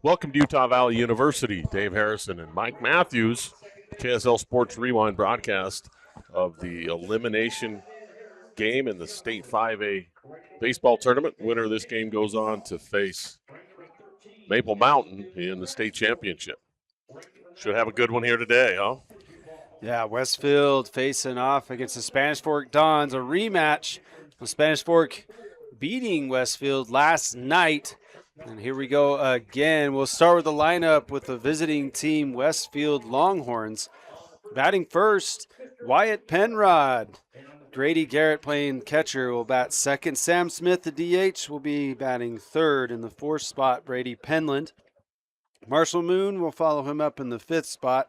Welcome to Utah Valley University. Dave Harrison and Mike Matthews, KSL Sports Rewind broadcast of the elimination game in the State 5A baseball tournament. Winner of this game goes on to face Maple Mountain in the state championship. Should have a good one here today, huh? Yeah, Westfield facing off against the Spanish Fork Dons, a rematch with Spanish Fork beating Westfield last night. And here we go again. We'll start with the lineup with the visiting team, Westfield Longhorns. Batting first, Wyatt Penrod. Grady Garrett playing catcher will bat second. Sam Smith, the DH, will be batting third. In the fourth spot, Brady Penland. Marshall Moon will follow him up in the fifth spot.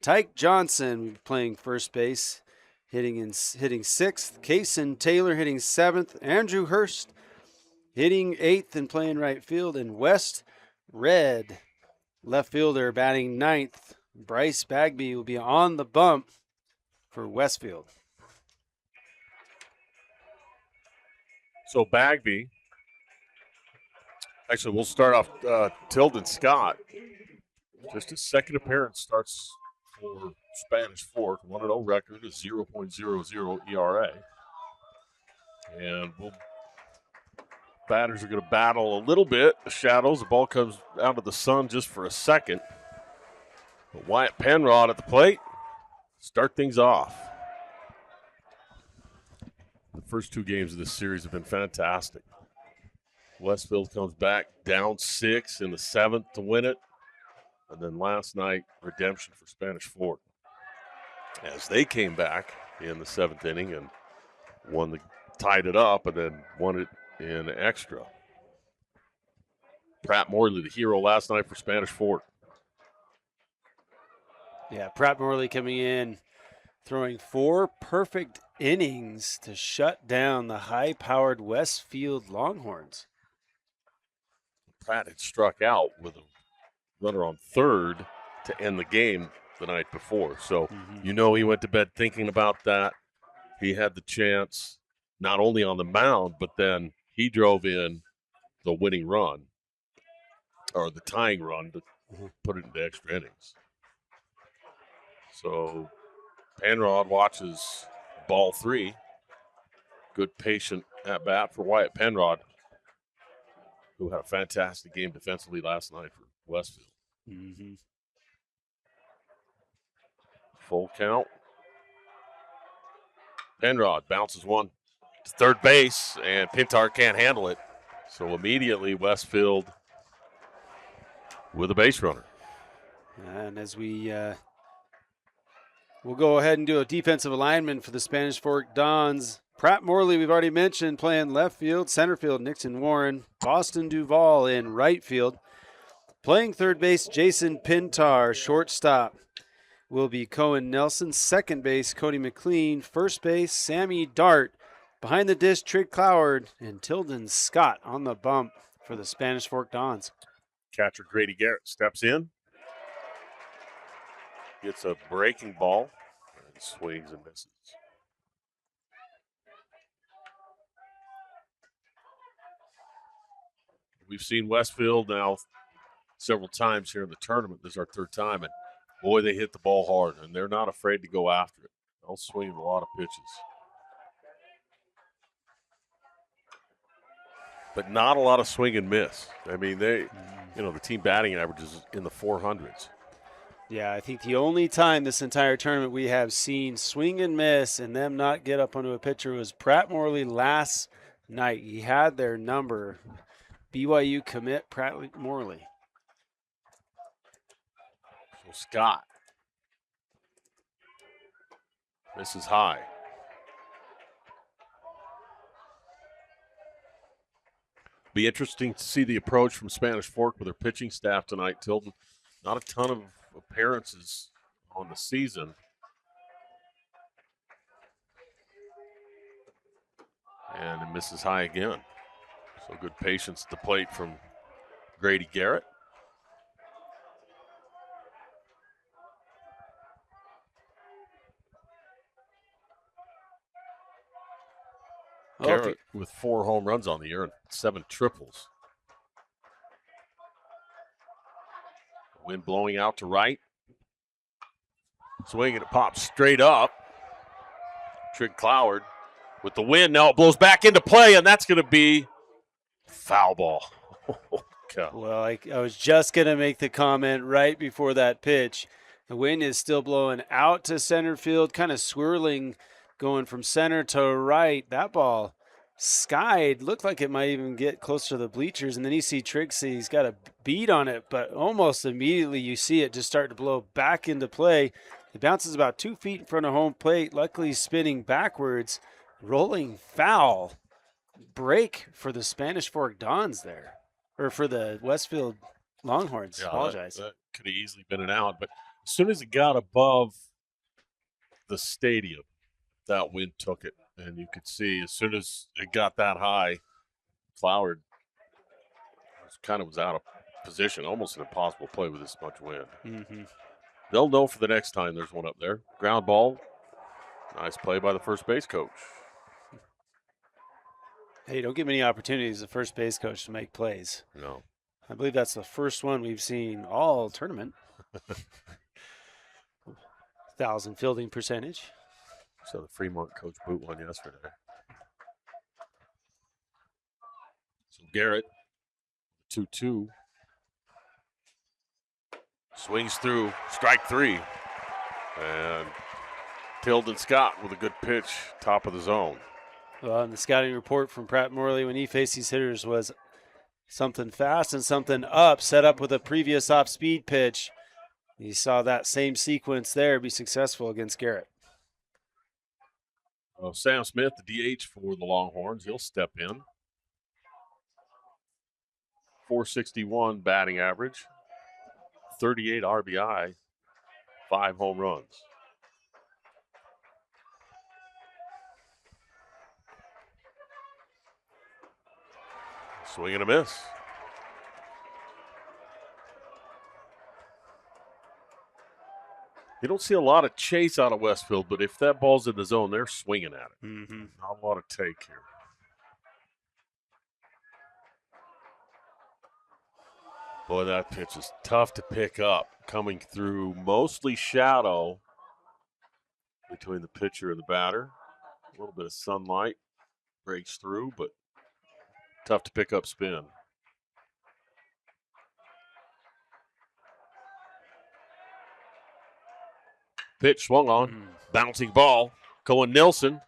Tyke Johnson playing first base, hitting sixth. Kaysen Taylor hitting seventh. Andrew Hurst hitting eighth and playing right field. And West Red, left fielder, batting ninth. Bryce Bagby will be on the bump for Westfield. So Bagby, actually we'll start off Tilden Scott. Just his second appearance starts for Spanish Fork, 1-0 record, a 0.00 ERA. And batters are going to battle a little bit. The shadows, the ball comes out of the sun just for a second. But Wyatt Penrod at the plate, start things off. The first two games of this series have been fantastic. Westfield comes back down 6 in the 7th to win it. And then last night, redemption for Spanish Fork as they came back in the 7th inning and tied it up and then won it in extra. Pratt Morley, the hero last night for Spanish Fork. Yeah, Pratt Morley coming in, throwing 4 perfect innings to shut down the high-powered Westfield Longhorns. Pratt had struck out with a runner on third to end the game the night before. So you know he went to bed thinking about that. He had the chance not only on the mound, but then he drove in the winning run or the tying run to put it into extra innings. So Penrod watches ball 3. Good patient at bat for Wyatt Penrod, who had a fantastic game defensively last night for Westfield. Full count. Penrod bounces one to third base, and Pintar can't handle it. So immediately Westfield with a base runner. And as we'll go ahead and do a defensive alignment for the Spanish Fork Dons. Pratt Morley, we've already mentioned, playing left field. Center field, Nixon Warren. Boston Duvall in right field. Playing third base, Jason Pintar. Shortstop will be Cohen Nelson. Second base, Cody McLean. First base, Sammy Dart. Behind the dish, Trig Cloward. And Tilden Scott on the bump for the Spanish Fork Dons. Catcher Grady Garrett steps in. Gets a breaking ball and swings and misses. We've seen Westfield now several times here in the tournament. This is our third time, and boy, they hit the ball hard, and they're not afraid to go after it. They'll swing a lot of pitches. But not a lot of swing and miss. I mean, the team batting average is in the 400s. Yeah, I think the only time this entire tournament we have seen swing and miss and them not get up onto a pitcher was Pratt Morley last night. He had their number. BYU commit Pratt Morley. So Scott. This is high. Be interesting to see the approach from Spanish Fork with their pitching staff tonight. Tilden, not a ton of appearances on the season. And it misses high again. So good patience at the plate from Grady Garrett. Garrett with 4 home runs on the year and 7 triples. Wind blowing out to right. Swing and it pops straight up. Trig Cloward with the wind. Now it blows back into play, and that's going to be foul ball. Well, I was just going to make the comment right before that pitch. The wind is still blowing out to center field, kind of swirling, going from center to right. That ball skied, looked like it might even get close to the bleachers. And then you see Trixie, he's got a beat on it, but almost immediately you see it just start to blow back into play. It bounces about 2 feet in front of home plate, luckily spinning backwards, rolling foul. Break for the Spanish Fork Dons there, or for the West Field Longhorns. Yeah, Apologize. That could have easily been an out, but as soon as it got above the stadium, that wind took it, and you could see as soon as it got that high, Cloward was out of position, almost an impossible play with this much wind. Mm-hmm. They'll know for the next time there's one up there. Ground ball, nice play by the first base coach. Hey, don't get many opportunities as a first base coach to make plays. No. I believe that's the first one we've seen all tournament. 1,000 fielding percentage. So the Fremont coach boot one yesterday. So Garrett, 2-2. Swings through, strike three. And Tilden Scott with a good pitch, top of the zone. Well, and the scouting report from Pratt Morley when he faced these hitters was something fast and something up, set up with a previous off-speed pitch. You saw that same sequence there be successful against Garrett. Well, Sam Smith, the DH for the Longhorns, he'll step in. 461 batting average, 38 RBI, 5 home runs. Swing and a miss. You don't see a lot of chase out of Westfield, but if that ball's in the zone, they're swinging at it. Mm-hmm. Not a lot of take here. Boy, that pitch is tough to pick up. Coming through mostly shadow between the pitcher and the batter. A little bit of sunlight breaks through, but tough to pick up spin. Pitch swung on. Bouncing ball. Going Nilsson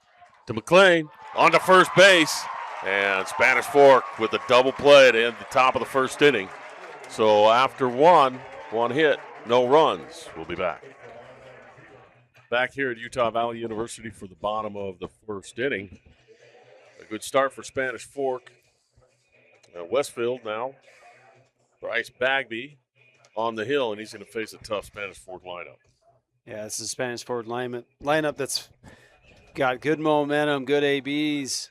to McLean. On to first base. And Spanish Fork with a double play to end the top of the first inning. So after one hit, no runs. We'll be back. Back here at Utah Valley University for the bottom of the first inning. A good start for Spanish Fork. Westfield now. Bryce Bagby on the hill, and he's going to face a tough Spanish Fork lineup. Yeah, this is a Spanish Fork lineup that's got good momentum, good ABs.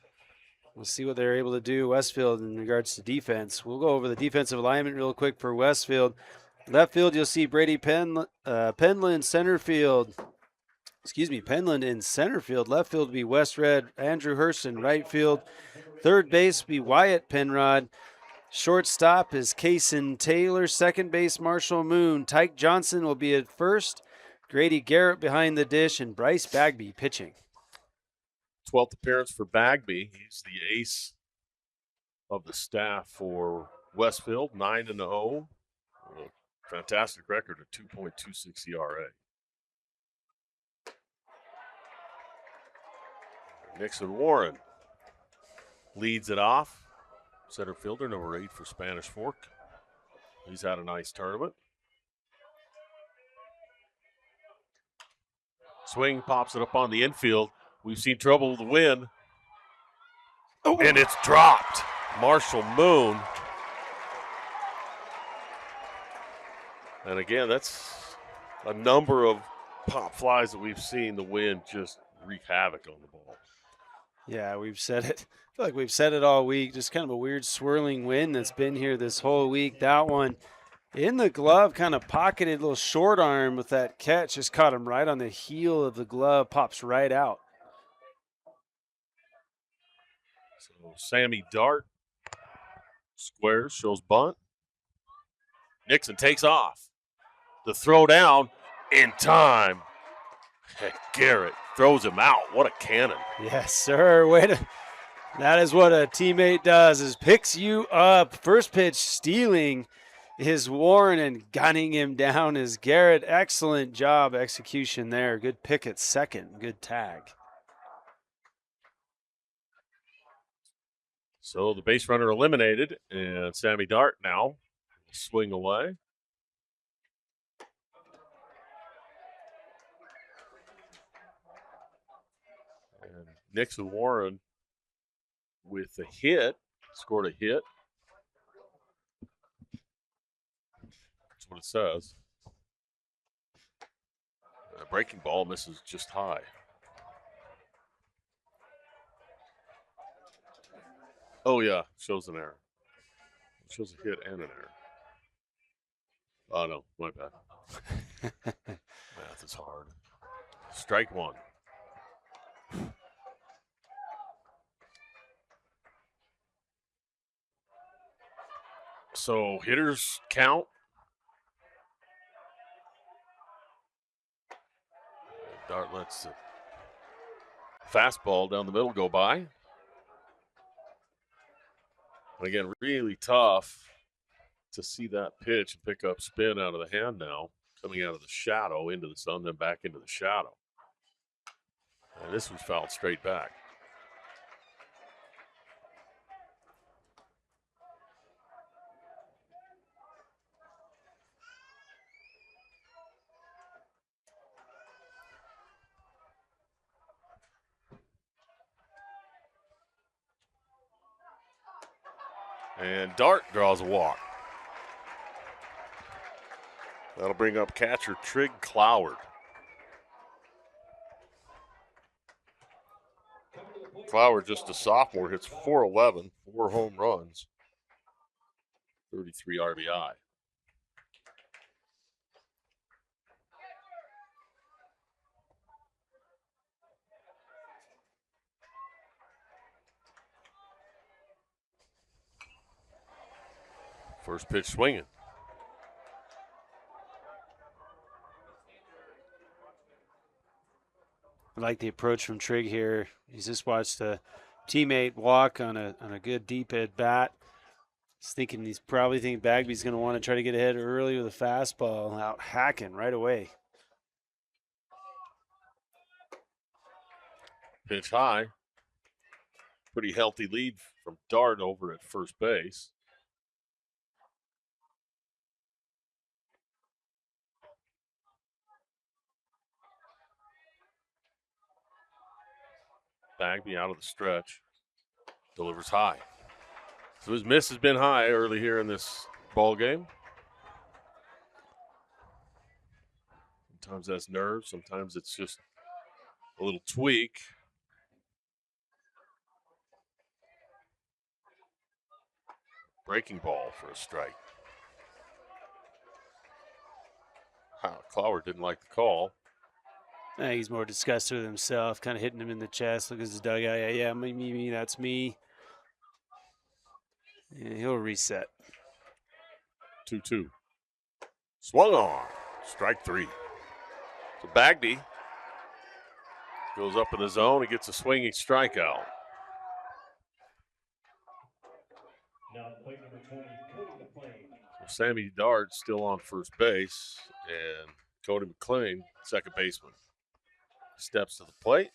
We'll see what they're able to do, Westfield, in regards to defense. We'll go over the defensive alignment real quick for Westfield. Left field, you'll see Brady Penland center field. Penland in center field. Left field will be West Red, Andrew Hurston. Right field, third base will be Wyatt Penrod. Shortstop is Kaysen Taylor. Second base, Marshall Moon. Tyke Johnson will be at first. Grady Garrett behind the dish, and Bryce Bagby pitching. 12th appearance for Bagby. He's the ace of the staff for Westfield, 9-0. Fantastic record of 2.26 ERA. Nixon Warren leads it off. Center fielder, number 8 for Spanish Fork. He's had a nice tournament. Swing pops it up on the infield. We've seen trouble with the wind. Oh. And it's dropped. Marshall Moon. And again, that's a number of pop flies that we've seen the wind just wreak havoc on the ball. Yeah, we've said it. I feel like we've said it all week. Just kind of a weird swirling wind that's been here this whole week. That one in the glove, kind of pocketed, little short arm with that catch. Just caught him right on the heel of the glove. Pops right out. So Sammy Dart squares, shows bunt. Nixon takes off. The throw down in time. Heck, Garrett throws him out. What a cannon. Yes, sir. That is what a teammate does, is picks you up. First pitch stealing is Warren, and gunning him down is Garrett. Excellent job execution there. Good pick at second. Good tag. So the base runner eliminated, and Sammy Dart now swing away. And Nixon Warren with a hit, scored a hit. That's what it says. A breaking ball misses just high. Oh, yeah, shows an error. It shows a hit and an error. Oh, no, my bad. Math is hard. Strike one. So hitters count. Dart lets the fastball down the middle go by. Again, really tough to see that pitch and pick up spin out of the hand now, coming out of the shadow into the sun, then back into the shadow. And this was fouled straight back. And Dart draws a walk. That'll bring up catcher Trig Cloward. Cloward, just a sophomore, hits .411, 4 home runs, 33 RBI. First pitch swinging. I like the approach from Trig here. He's just watched a teammate walk on a good deep at bat. He's probably thinking Bagby's going to want to try to get ahead early with a fastball, out hacking right away. Pitch high. Pretty healthy lead from Dart over at first base. Bagby out of the stretch. Delivers high. So his miss has been high early here in this ball game. Sometimes that's nerves. Sometimes it's just a little tweak. Breaking ball for a strike. Cloward didn't like the call. He's more disgusted with himself, kind of hitting him in the chest. Look at his dugout. Yeah, me, that's me. And he'll reset. 2-2. Swung on. Strike three. So Bagby goes up in the zone. He gets a swinging strikeout. Now plate number 20, Cody McLean. So Sammy Dart still on first base, and Cody McLean, second baseman, steps to the plate.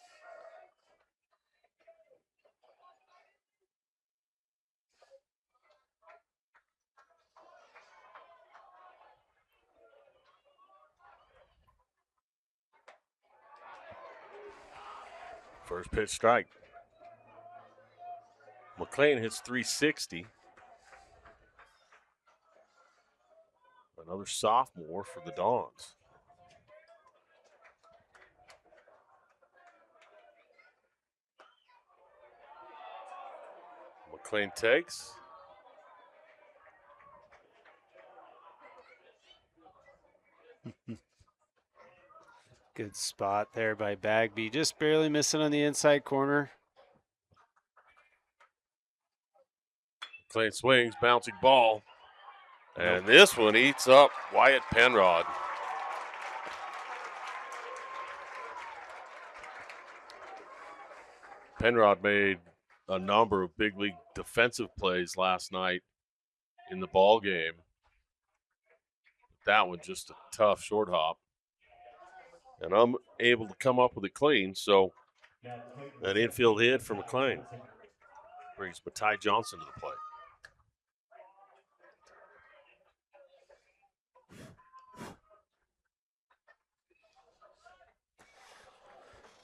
First pitch strike. McLean hits .360. Another sophomore for the Dons. McLean takes. Good spot there by Bagby. Just barely missing on the inside corner. McLean swings, bouncing ball. And this one eats up Wyatt Penrod. Penrod made a number of big league defensive plays last night in the ball game. That one just a tough short hop. And I'm able to come up with it clean, so that infield hit for McLean brings Matai Johnson to the plate.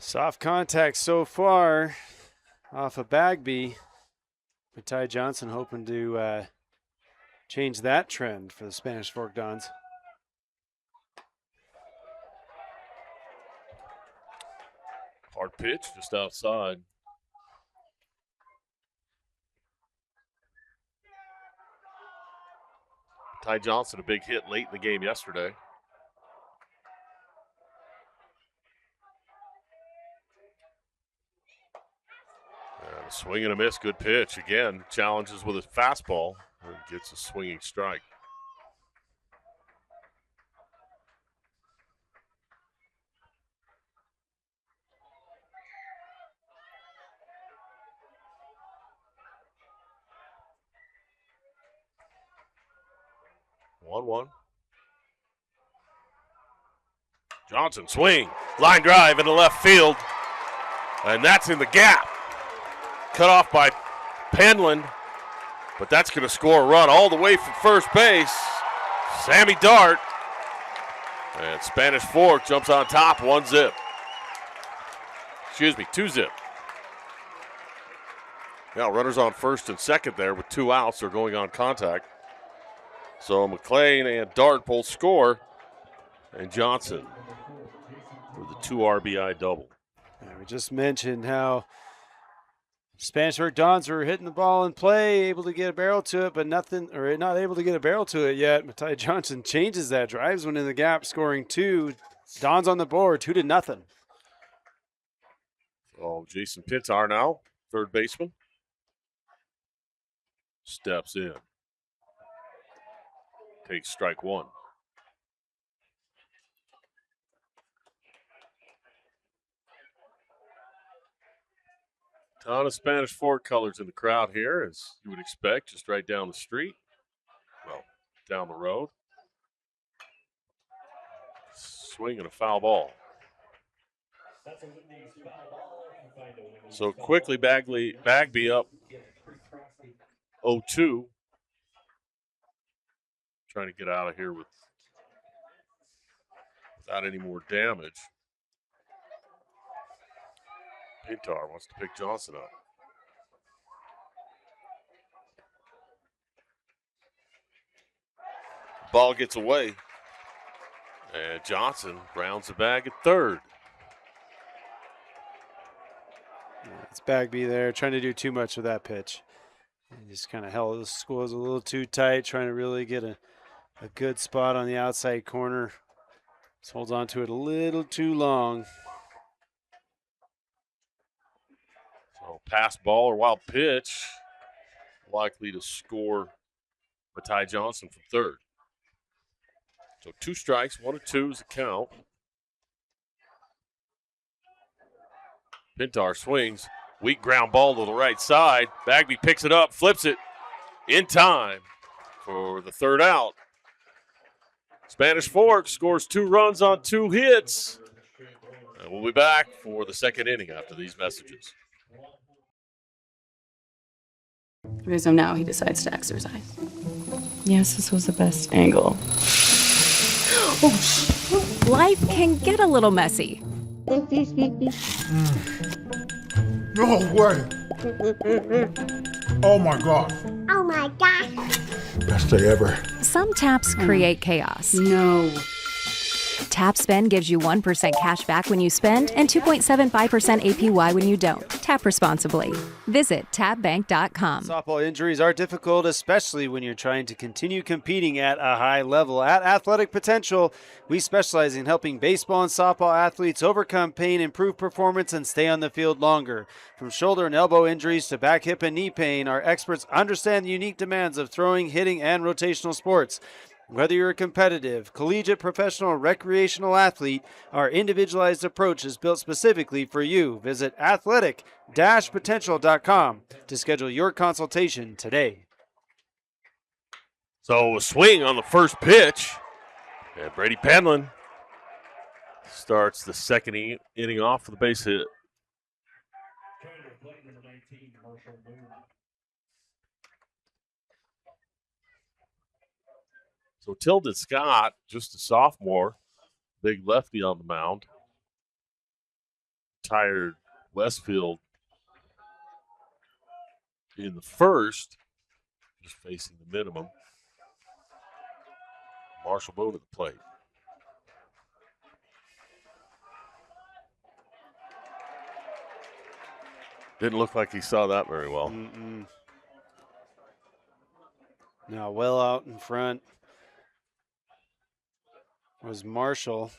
Soft contact so far off of Bagby. Matai Johnson hoping to change that trend for the Spanish Fork Dons. Hard pitch just outside. Ty Johnson, a big hit late in the game yesterday. And a swing and a miss, good pitch. Again, challenges with his fastball and gets a swinging strike. One. Johnson swing, line drive into left field, and that's in the gap. Cut off by Penland, but that's going to score a run all the way from first base. Sammy Dart, and Spanish Fork jumps on top, 1-0. Excuse me, 2-0. Now runners on first and second there with 2 outs. They're going on contact. So McLean and Dart both score, and Johnson with a 2 RBI double. Yeah, we just mentioned how Spanish Fork Dons were hitting the ball in play, able to get a barrel to it, but not able to get a barrel to it yet. Matai Johnson changes that, drives one in the gap, scoring 2. Dons on the board, 2-0. Oh, Jason Pintar now, third baseman, steps in. Takes strike 1. Ton of Spanish Fork colors in the crowd here, as you would expect, just right down the street. Well, down the road. Swing and a foul ball. So quickly, Bagby up 0-2. Trying to get out of here without any more damage. Pintar wants to pick Johnson up. Ball gets away. And Johnson rounds the bag at third. It's Bagby there, trying to do too much with that pitch. He just kind of held the schools a little too tight, trying to really get a good spot on the outside corner. Just holds on to it a little too long. So pass ball or wild pitch, likely to score Matai Johnson from third. So 2 strikes, 1-2 is the count. Pintar swings, weak ground ball to the right side. Bagby picks it up, flips it in time for the third out. Spanish Fork scores 2 runs on 2 hits. And we'll be back for the second inning after these messages. So now he decides to exercise. Yes, this was the best angle. Life can get a little messy. No way. Oh my God. Oh my gosh. Best day ever. Some taps create chaos. No. Tap Spend gives you 1% cash back when you spend and 2.75% APY when you don't. Tap responsibly. Visit tapbank.com. Softball injuries are difficult, especially when you're trying to continue competing at a high level. At Athletic Potential, we specialize in helping baseball and softball athletes overcome pain, improve performance, and stay on the field longer. From shoulder and elbow injuries to back, hip, and knee pain, our experts understand the unique demands of throwing, hitting, and rotational sports. Whether you're a competitive, collegiate, professional, or recreational athlete, our individualized approach is built specifically for you. Visit athletic-potential.com to schedule your consultation today. So a swing on the first pitch. And Brady Penland starts the second inning off with a base hit. Trying to play number 19, Marshall Boone. So Tilden Scott, just a sophomore, big lefty on the mound. Tired Westfield in the first, just facing the minimum. Marshall Boone at the plate. Didn't look like he saw that very well. Now, well out in front was Marshall.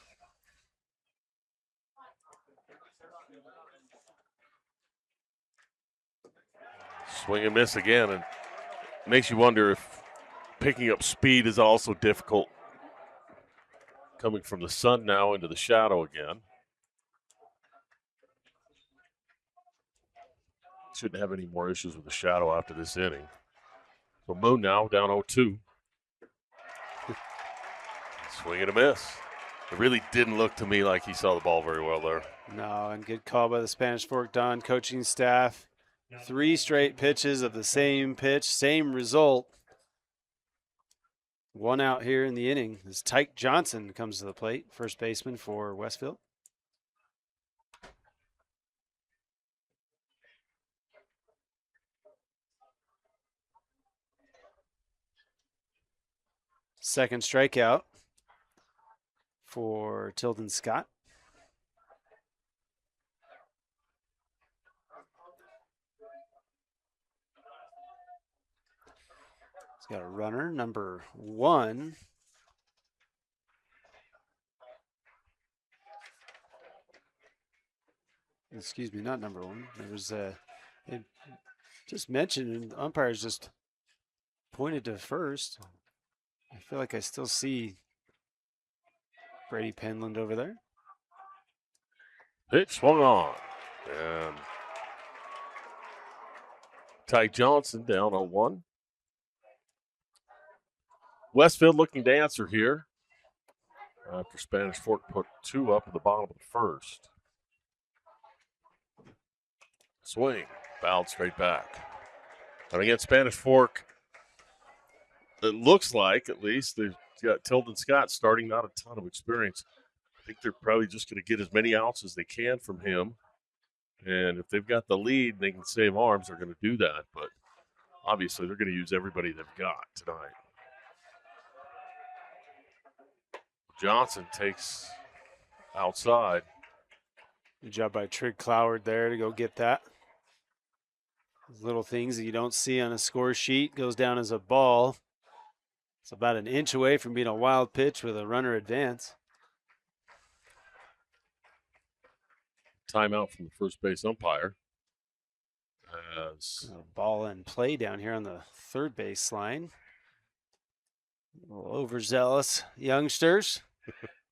Swing and miss again, and makes you wonder if picking up speed is also difficult. Coming from the sun now into the shadow again. Shouldn't have any more issues with the shadow after this inning. So Moon now down 0-2. Swing and a miss. It really didn't look to me like he saw the ball very well there. No, and good call by the Spanish Fork Don coaching staff. 3 straight pitches of the same pitch, same result. 1 out here in the inning as Tyke Johnson comes to the plate, first baseman for Westfield. Second strikeout for Tilden Scott. He's got a runner, number 1. Excuse me, not number 1. There was it just mentioned, and the umpires just pointed to first. I feel like I still see Brady Penland over there. Pitch swung on. And Tyke Johnson down 0-1. Westfield looking to answer here after Spanish Fork put 2 up at the bottom of the first. Swing, fouled straight back. And again, Spanish Fork, it looks like, at least, they've got Tilden Scott starting, not a ton of experience. I think they're probably just going to get as many outs as they can from him. And if they've got the lead and they can save arms, they're going to do that. But obviously, they're going to use everybody they've got tonight. Johnson takes outside. Good job by Trig Cloward there to go get that. Those little things that you don't see on a score sheet goes down as a ball. It's about an inch away from being a wild pitch with a runner advance. Timeout from the first base umpire. As a ball in play down here on the third base line. A little overzealous youngsters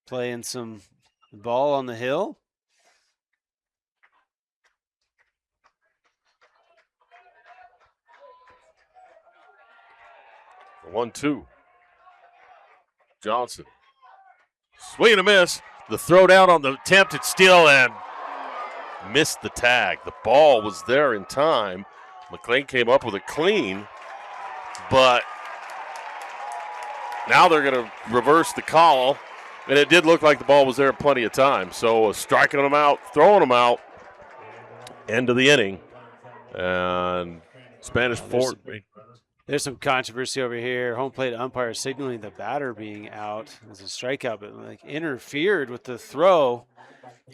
playing some ball on the hill. The 1-2. Johnson. Swing and a miss. The throw down on the attempted steal and missed the tag. The ball was there in time. McLean came up with a clean, but now they're going to reverse the call, and it did look like the ball was there plenty of time. So striking them out, throwing them out, end of the inning. And Spanish Fork. There's some controversy over here. Home plate umpire signaling the batter being out as a strikeout, but like interfered with the throw,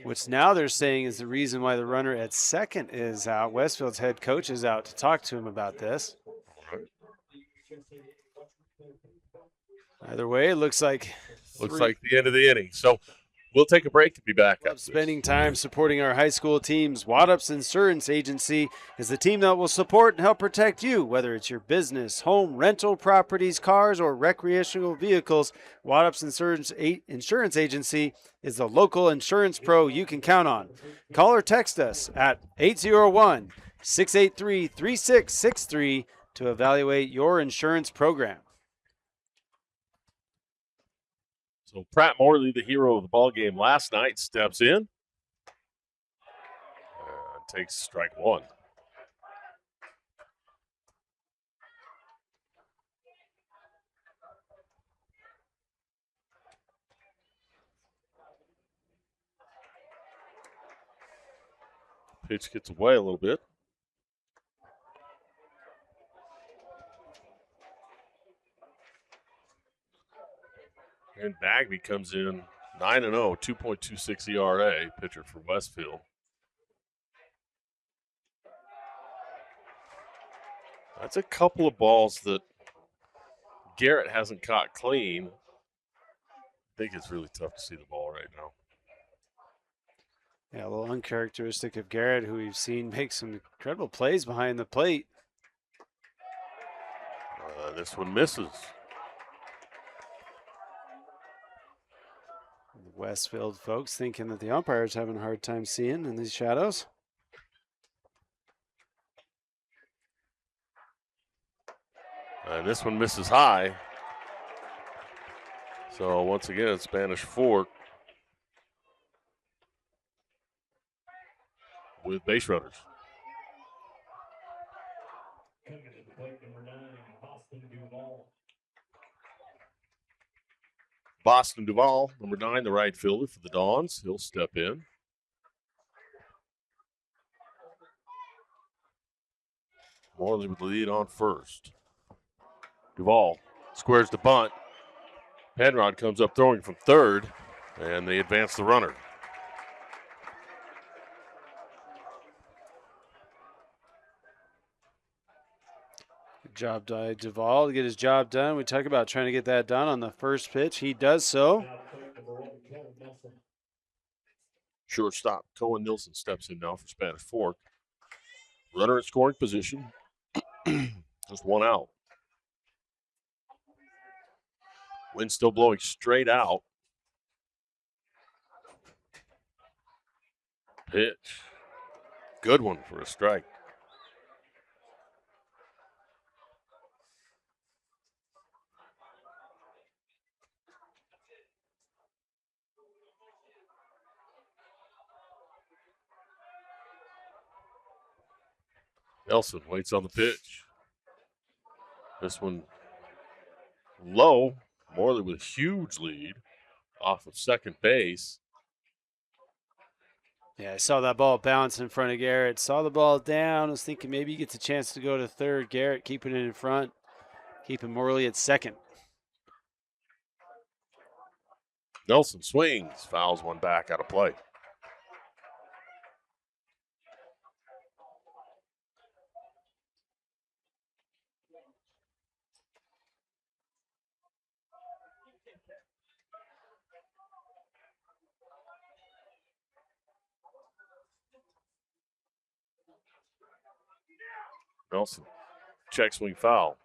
which now they're saying is the reason why the runner at second is out. Westfield's head coach is out to talk to him about this. Either way, it looks like the end of the inning. So We'll take a break to be back. Love spending time supporting our high school teams. Waddup's Insurance Agency is the team that will support and help protect you, whether it's your business, home, rental properties, cars, or recreational vehicles. Waddup's Insurance Agency is the local insurance pro you can count on. Call or text us at 801-683-3663 to evaluate your insurance program. So Pratt Morley, the hero of the ball game last night, steps in and takes strike one. Pitch gets away a little bit. And Bagby comes in 9-0, 2.26 ERA, pitcher for Westfield. That's a couple of balls that Garrett hasn't caught clean. I think it's really tough to see the ball right now. Yeah, a little uncharacteristic of Garrett, who we've seen make some incredible plays behind the plate. This one misses. Westfield folks thinking that the umpire's having a hard time seeing in these shadows. And this one misses high. So once again, Spanish Fork with base runners. Coming to the plate, number 9, Boston Duval. Boston Duval, number 9, the right fielder for the Dons. He'll step in. Morley with the lead on first. Duval squares the bunt. Penrod comes up throwing from third, and they advance the runner. Good job by Duval to get his job done. We talk about trying to get that done on the first pitch. He does so. Shortstop Cohen Nilsson steps in now for Spanish Fork. Runner in scoring position. Just one out. Wind still blowing straight out. Pitch. Good one for a strike. Nelson waits on the pitch. This one low. Morley with a huge lead off of second base. Yeah, I saw that ball bounce in front of Garrett. Saw the ball down. I was thinking maybe he gets a chance to go to third. Garrett keeping it in front. Keeping Morley at second. Nelson swings. Fouls one back out of play. Nelson, check swing foul.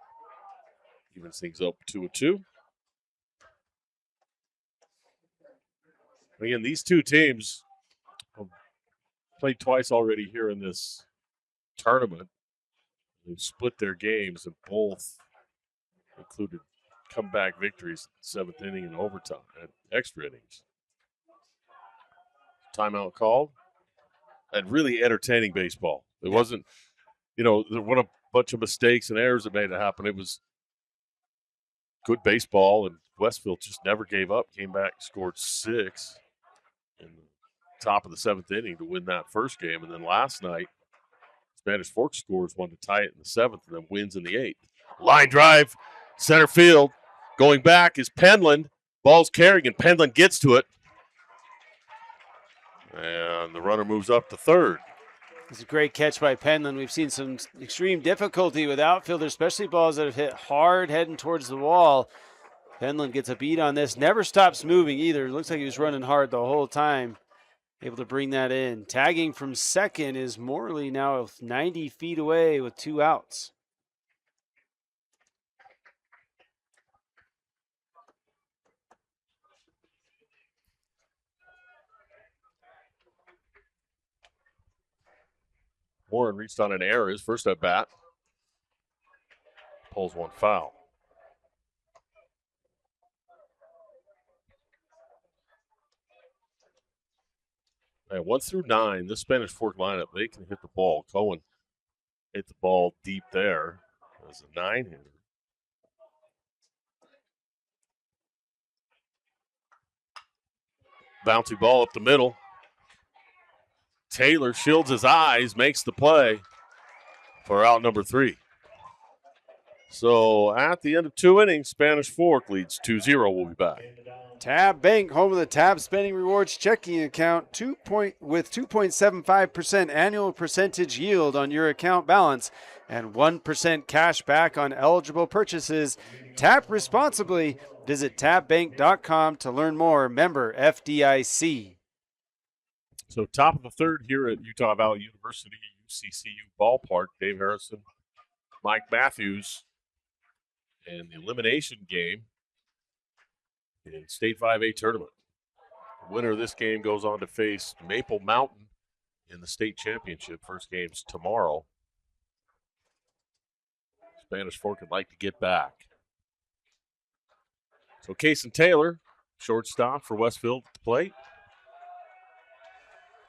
Evens things up 2-2. Again, these two teams have played twice already here in this tournament. They've split their games and both included comeback victories, seventh inning and overtime and extra innings. Timeout called. And really entertaining baseball. It wasn't, there weren't a bunch of mistakes and errors that made it happen. It was good baseball, and Westfield just never gave up. Came back, scored 6 in the top of the seventh inning to win that first game. And then last night, Spanish Fork scores one to tie it in the seventh and then wins in the eighth. Line drive, center field. Going back is Penland. Ball's carrying, and Penland gets to it. And the runner moves up to third. It's a great catch by Penland. We've seen some extreme difficulty with outfielders, especially balls that have hit hard heading towards the wall. Penland gets a beat on this. Never stops moving either. Looks like he was running hard the whole time. Able to bring that in. Tagging from second is Morley now 90 feet away with 2 outs. Warren reached on an error, his first at bat. Pulls one foul. And 1 through 9, this Spanish Fork lineup, they can hit the ball. Cohen hit the ball deep there as a 9-hitter. Bouncy ball up the middle. Taylor shields his eyes, makes the play for out number 3. So at the end of 2 innings, Spanish Fork leads 2-0. We'll be back. Tab Bank, home of the Tab Spending Rewards checking account, with 2.75% annual percentage yield on your account balance and 1% cash back on eligible purchases. Tap responsibly. Visit tabbank.com to learn more. Member FDIC. So top of the third here at Utah Valley University, UCCU Ballpark. Dave Harrison, Mike Matthews, and the elimination game in State 5A tournament. The winner of this game goes on to face Maple Mountain in the state championship. First game's tomorrow. Spanish Fork would like to get back. So Cason Taylor, shortstop for Westfield at the plate.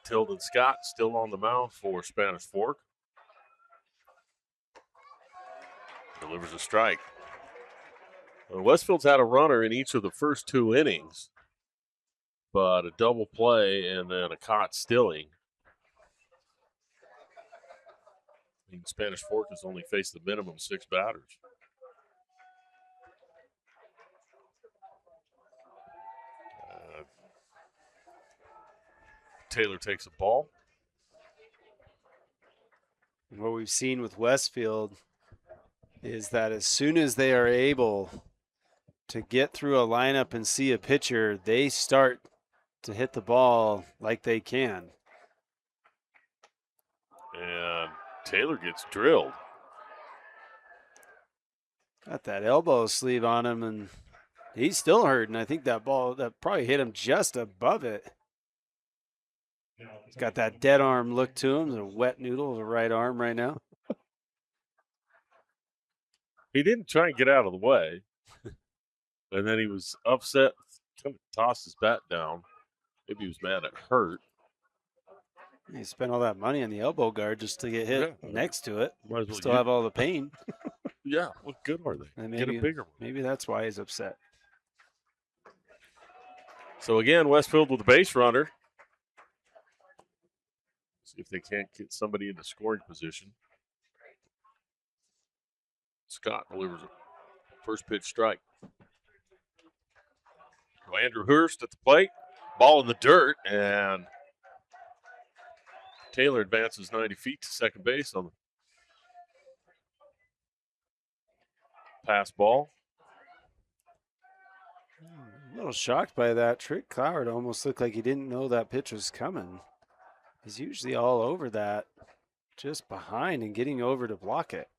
Tilden Scott still on the mound for Spanish Fork. Delivers a strike. Well, Westfield's had a runner in each of the first 2 innings, but a double play and then a caught stealing. I mean, Spanish Fork has only faced the minimum 6 batters. Taylor takes a ball. What we've seen with Westfield is that as soon as they are able to get through a lineup and see a pitcher, they start to hit the ball like they can. And Taylor gets drilled. Got that elbow sleeve on him, and he's still hurting. I think that ball that probably hit him just above it. He's got that dead arm look to him. There's a wet noodle of a right arm right now. He didn't try and get out of the way. And then he was upset, kind of tossed his bat down. Maybe he was mad it hurt. He spent all that money on the elbow guard just to get hit next to it. Might as well Still have all the pain. Yeah, what good are they? And Get a bigger one. Maybe that's why he's upset. So again, Westfield with a base runner. See if they can't get somebody into scoring position. Scott delivers a first pitch strike. So Andrew Hurst at the plate. Ball in the dirt, and Taylor advances 90 feet to second base on the pass ball. A little shocked by that. Trick Cloward almost looked like he didn't know that pitch was coming. He's usually all over that, just behind and getting over to block it.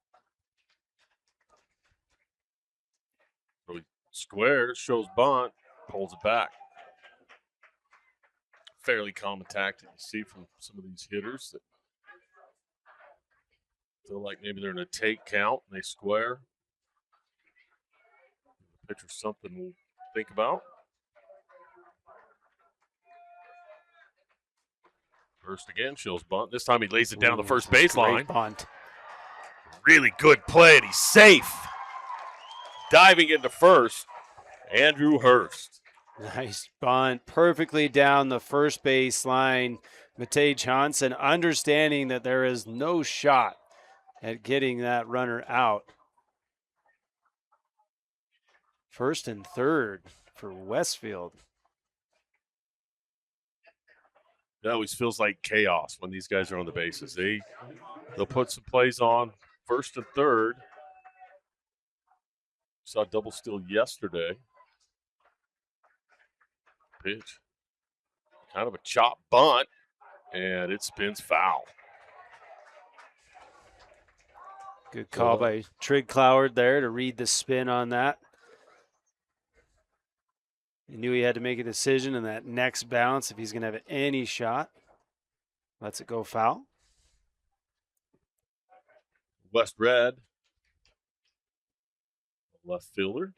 So he squares, shows bunt, pulls it back. Fairly common tactic you see from some of these hitters that feel like maybe they're in a take count and they square. The pitcher's something we'll think about. First again, shows bunt. This time he lays it down the first baseline. Bunt. Really good play, and he's safe. Diving into first, Andrew Hurst. Nice bunt, perfectly down the first base line. Matej Johnson understanding that there is no shot at getting that runner out. First and third for Westfield. It always feels like chaos when these guys are on the bases. They'll put some plays on first and third. Saw double steal yesterday. pitch. Kind of a chop bunt, and it spins foul. Good call by Trig Cloward there to read the spin on that. He knew he had to make a decision in that next bounce if he's going to have any shot. Lets it go foul. West Red, left fielder.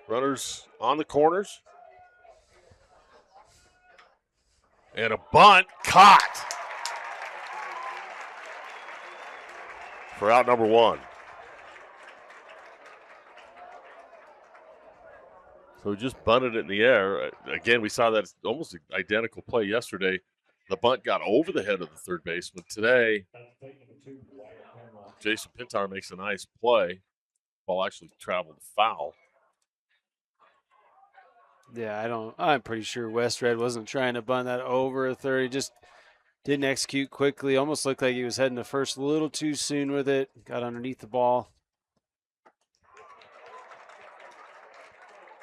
Runners on the corners. And a bunt caught for out number one. So just bunted it in the air. Again, we saw that almost identical play yesterday. The bunt got over the head of the third baseman. Today, Jason Pintar makes a nice play. Ball actually traveled foul. Yeah, I'm pretty sure West Red wasn't trying to bunt that over a third. He just didn't execute quickly. Almost looked like he was heading to first a little too soon with it. Got underneath the ball.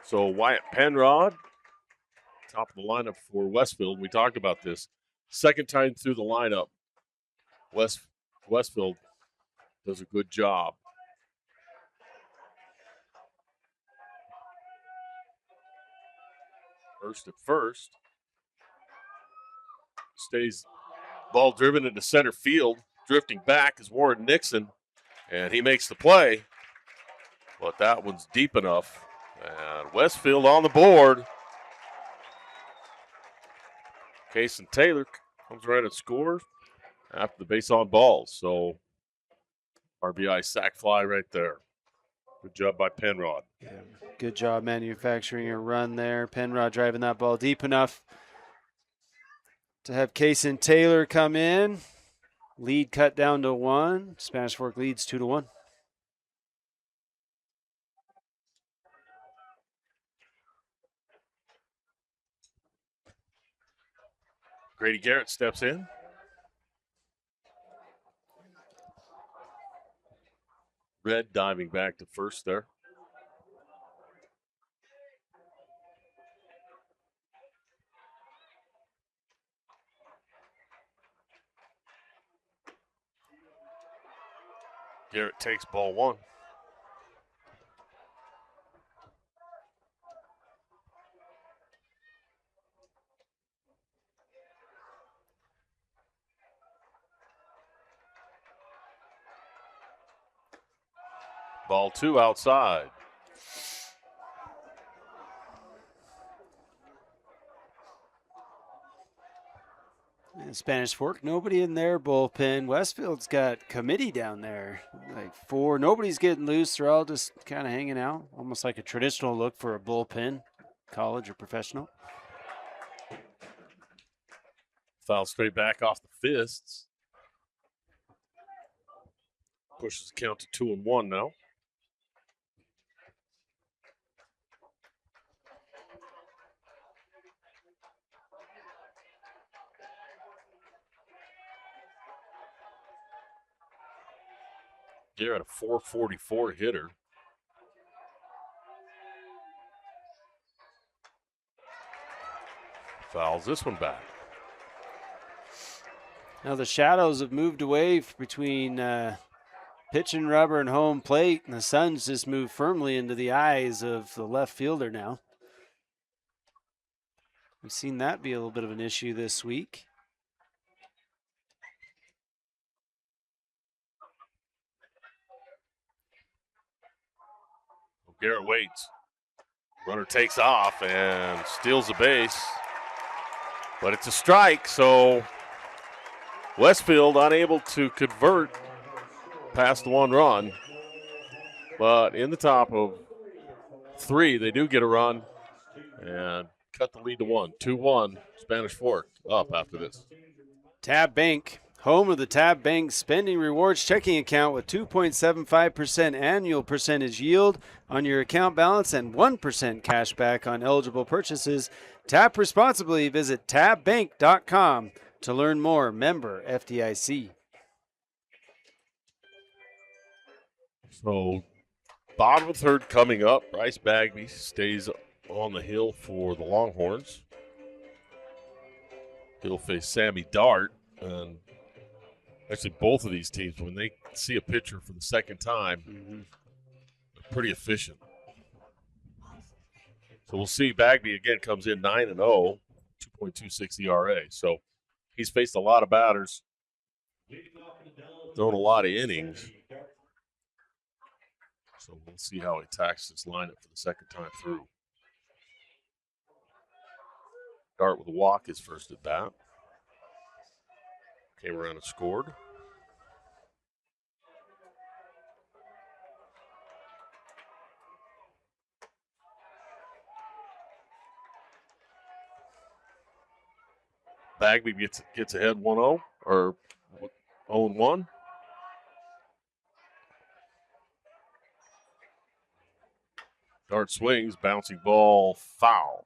So Wyatt Penrod, top of the lineup for Westfield. We talked about this. Second time through the lineup, Westfield does a good job. First at first. Stays ball driven into center field. Drifting back is Warren Nixon, and he makes the play. But that one's deep enough. And Westfield on the board. Kason Taylor comes around and scores after the base on balls. So RBI sac fly right there. Good job by Penrod. Yeah, good job manufacturing a run there. Penrod driving that ball deep enough to have Kason Taylor come in. Lead cut down to 1. Spanish Fork leads 2-1. Grady Garrett steps in. Red diving back to first there. Garrett takes ball 1. Ball 2 outside. Spanish Fork, nobody in their bullpen. Westfield's got committee down there, like 4. Nobody's getting loose. They're all just kind of hanging out, almost like a traditional look for a bullpen, college or professional. Foul straight back off the fists. Pushes the count to 2-1 now. Garrett, a .444 hitter. Fouls this one back. Now the shadows have moved away between pitching rubber and home plate, and the sun's just moved firmly into the eyes of the left fielder now. We've seen that be a little bit of an issue this week. Garrett waits. Runner takes off and steals a base. But it's a strike, so Westfield unable to convert past 1 run. But in the top of 3, they do get a run and cut the lead to 1. 2-1, Spanish Fork up after this. Tab Bank, Home of the Tab Bank Spending Rewards checking account with 2.75% annual percentage yield on your account balance and 1% cash back on eligible purchases. Tap responsibly. Visit tabbank.com to learn more. Member FDIC. So, bottom of third coming up. Bryce Bagby stays on the hill for the Longhorns. He'll face Sammy Dart. And actually, both of these teams, when they see a pitcher for the second time, they're pretty efficient. So we'll see. Bagby again comes in 9-0, 2.26 ERA. So he's faced a lot of batters, thrown a lot of innings. So we'll see how he attacks this lineup for the second time through. Dart with a walk his first at bat. Came around and scored. Bagby gets ahead 1-0 or 0-1. Dart swings, bouncing ball, foul.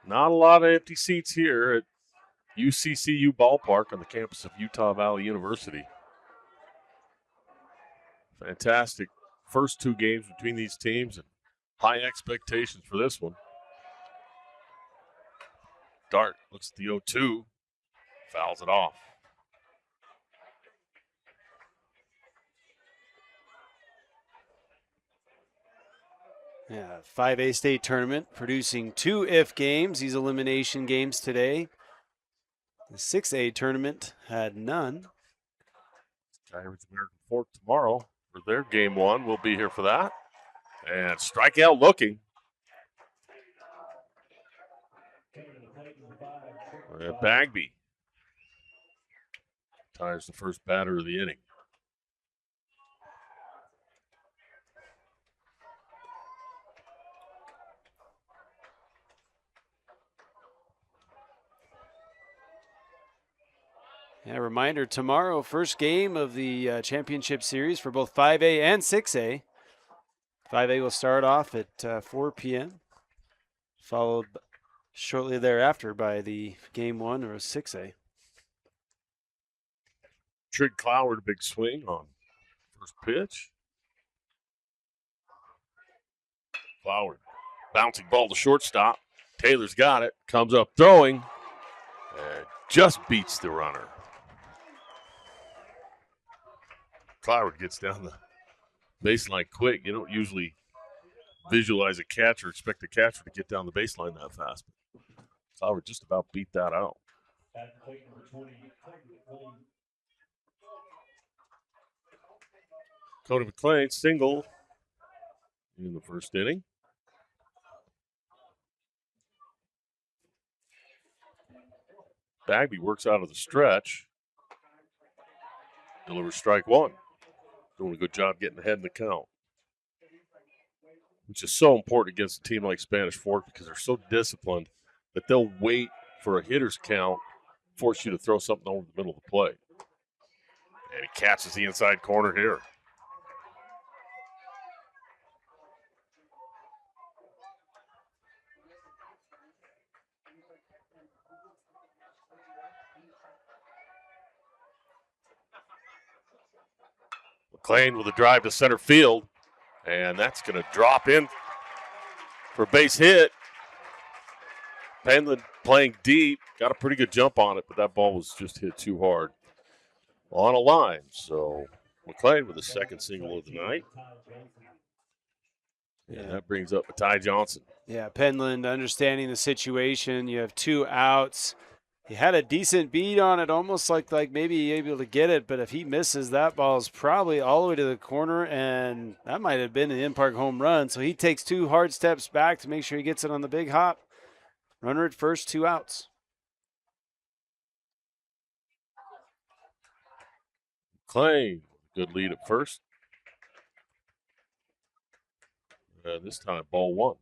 Not a lot of empty seats here at UCCU Ballpark on the campus of Utah Valley University. Fantastic first two games between these teams and high expectations for this one. Dart looks at the 0-2, fouls it off. Yeah, 5A state tournament producing 2 if games, these elimination games today. The 6A tournament had none. Tigers American Fork tomorrow for their game one. We'll be here for that. And strikeout looking. And Bagby tires the first batter of the inning. Yeah, reminder, tomorrow, first game of the championship series for both 5A and 6A. 5A will start off at 4 p.m., followed shortly thereafter by the game one or 6A. Trig Cloward, big swing on first pitch. Cloward, bouncing ball to shortstop. Taylor's got it, comes up throwing, and just beats the runner. Cloward gets down the baseline quick. You don't usually visualize a catcher, expect a catcher to get down the baseline that fast. Cloward just about beat that out. Cody McLean single in the first inning. Bagby works out of the stretch. Delivers strike one. Doing a good job getting ahead in the count, which is so important against a team like Spanish Fork because they're so disciplined that they'll wait for a hitter's count, force you to throw something over the middle of the plate. And he catches the inside corner here. McLean with a drive to center field, and that's going to drop in for a base hit. Penland playing deep, got a pretty good jump on it, but that ball was just hit too hard on a line. So McLean with the second single of the night. And that brings up Ty Johnson. Yeah, Penland understanding the situation. You have 2 outs. He had a decent beat on it, almost like maybe able to get it, but if he misses, that ball is probably all the way to the corner, and that might have been an in-park home run. So he takes 2 hard steps back to make sure he gets it on the big hop. Runner at first, 2 outs. McLean, good lead at first. This time, ball one.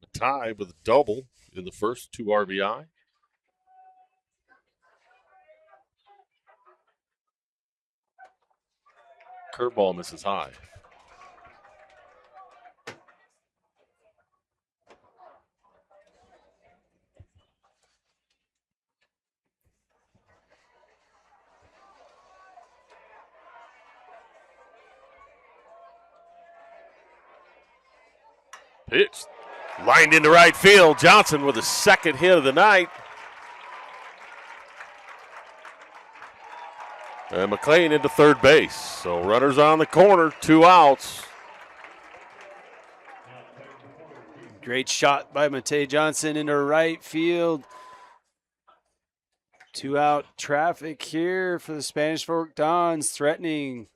A tie with a double in the first, 2 RBI. Curveball misses high. Pitch lined into right field. Johnson with his second hit of the night. And McLean into third base. So runners on the corner, 2 outs. Great shot by Matei Johnson into right field. 2 out traffic here for the Spanish Fork Dons, threatening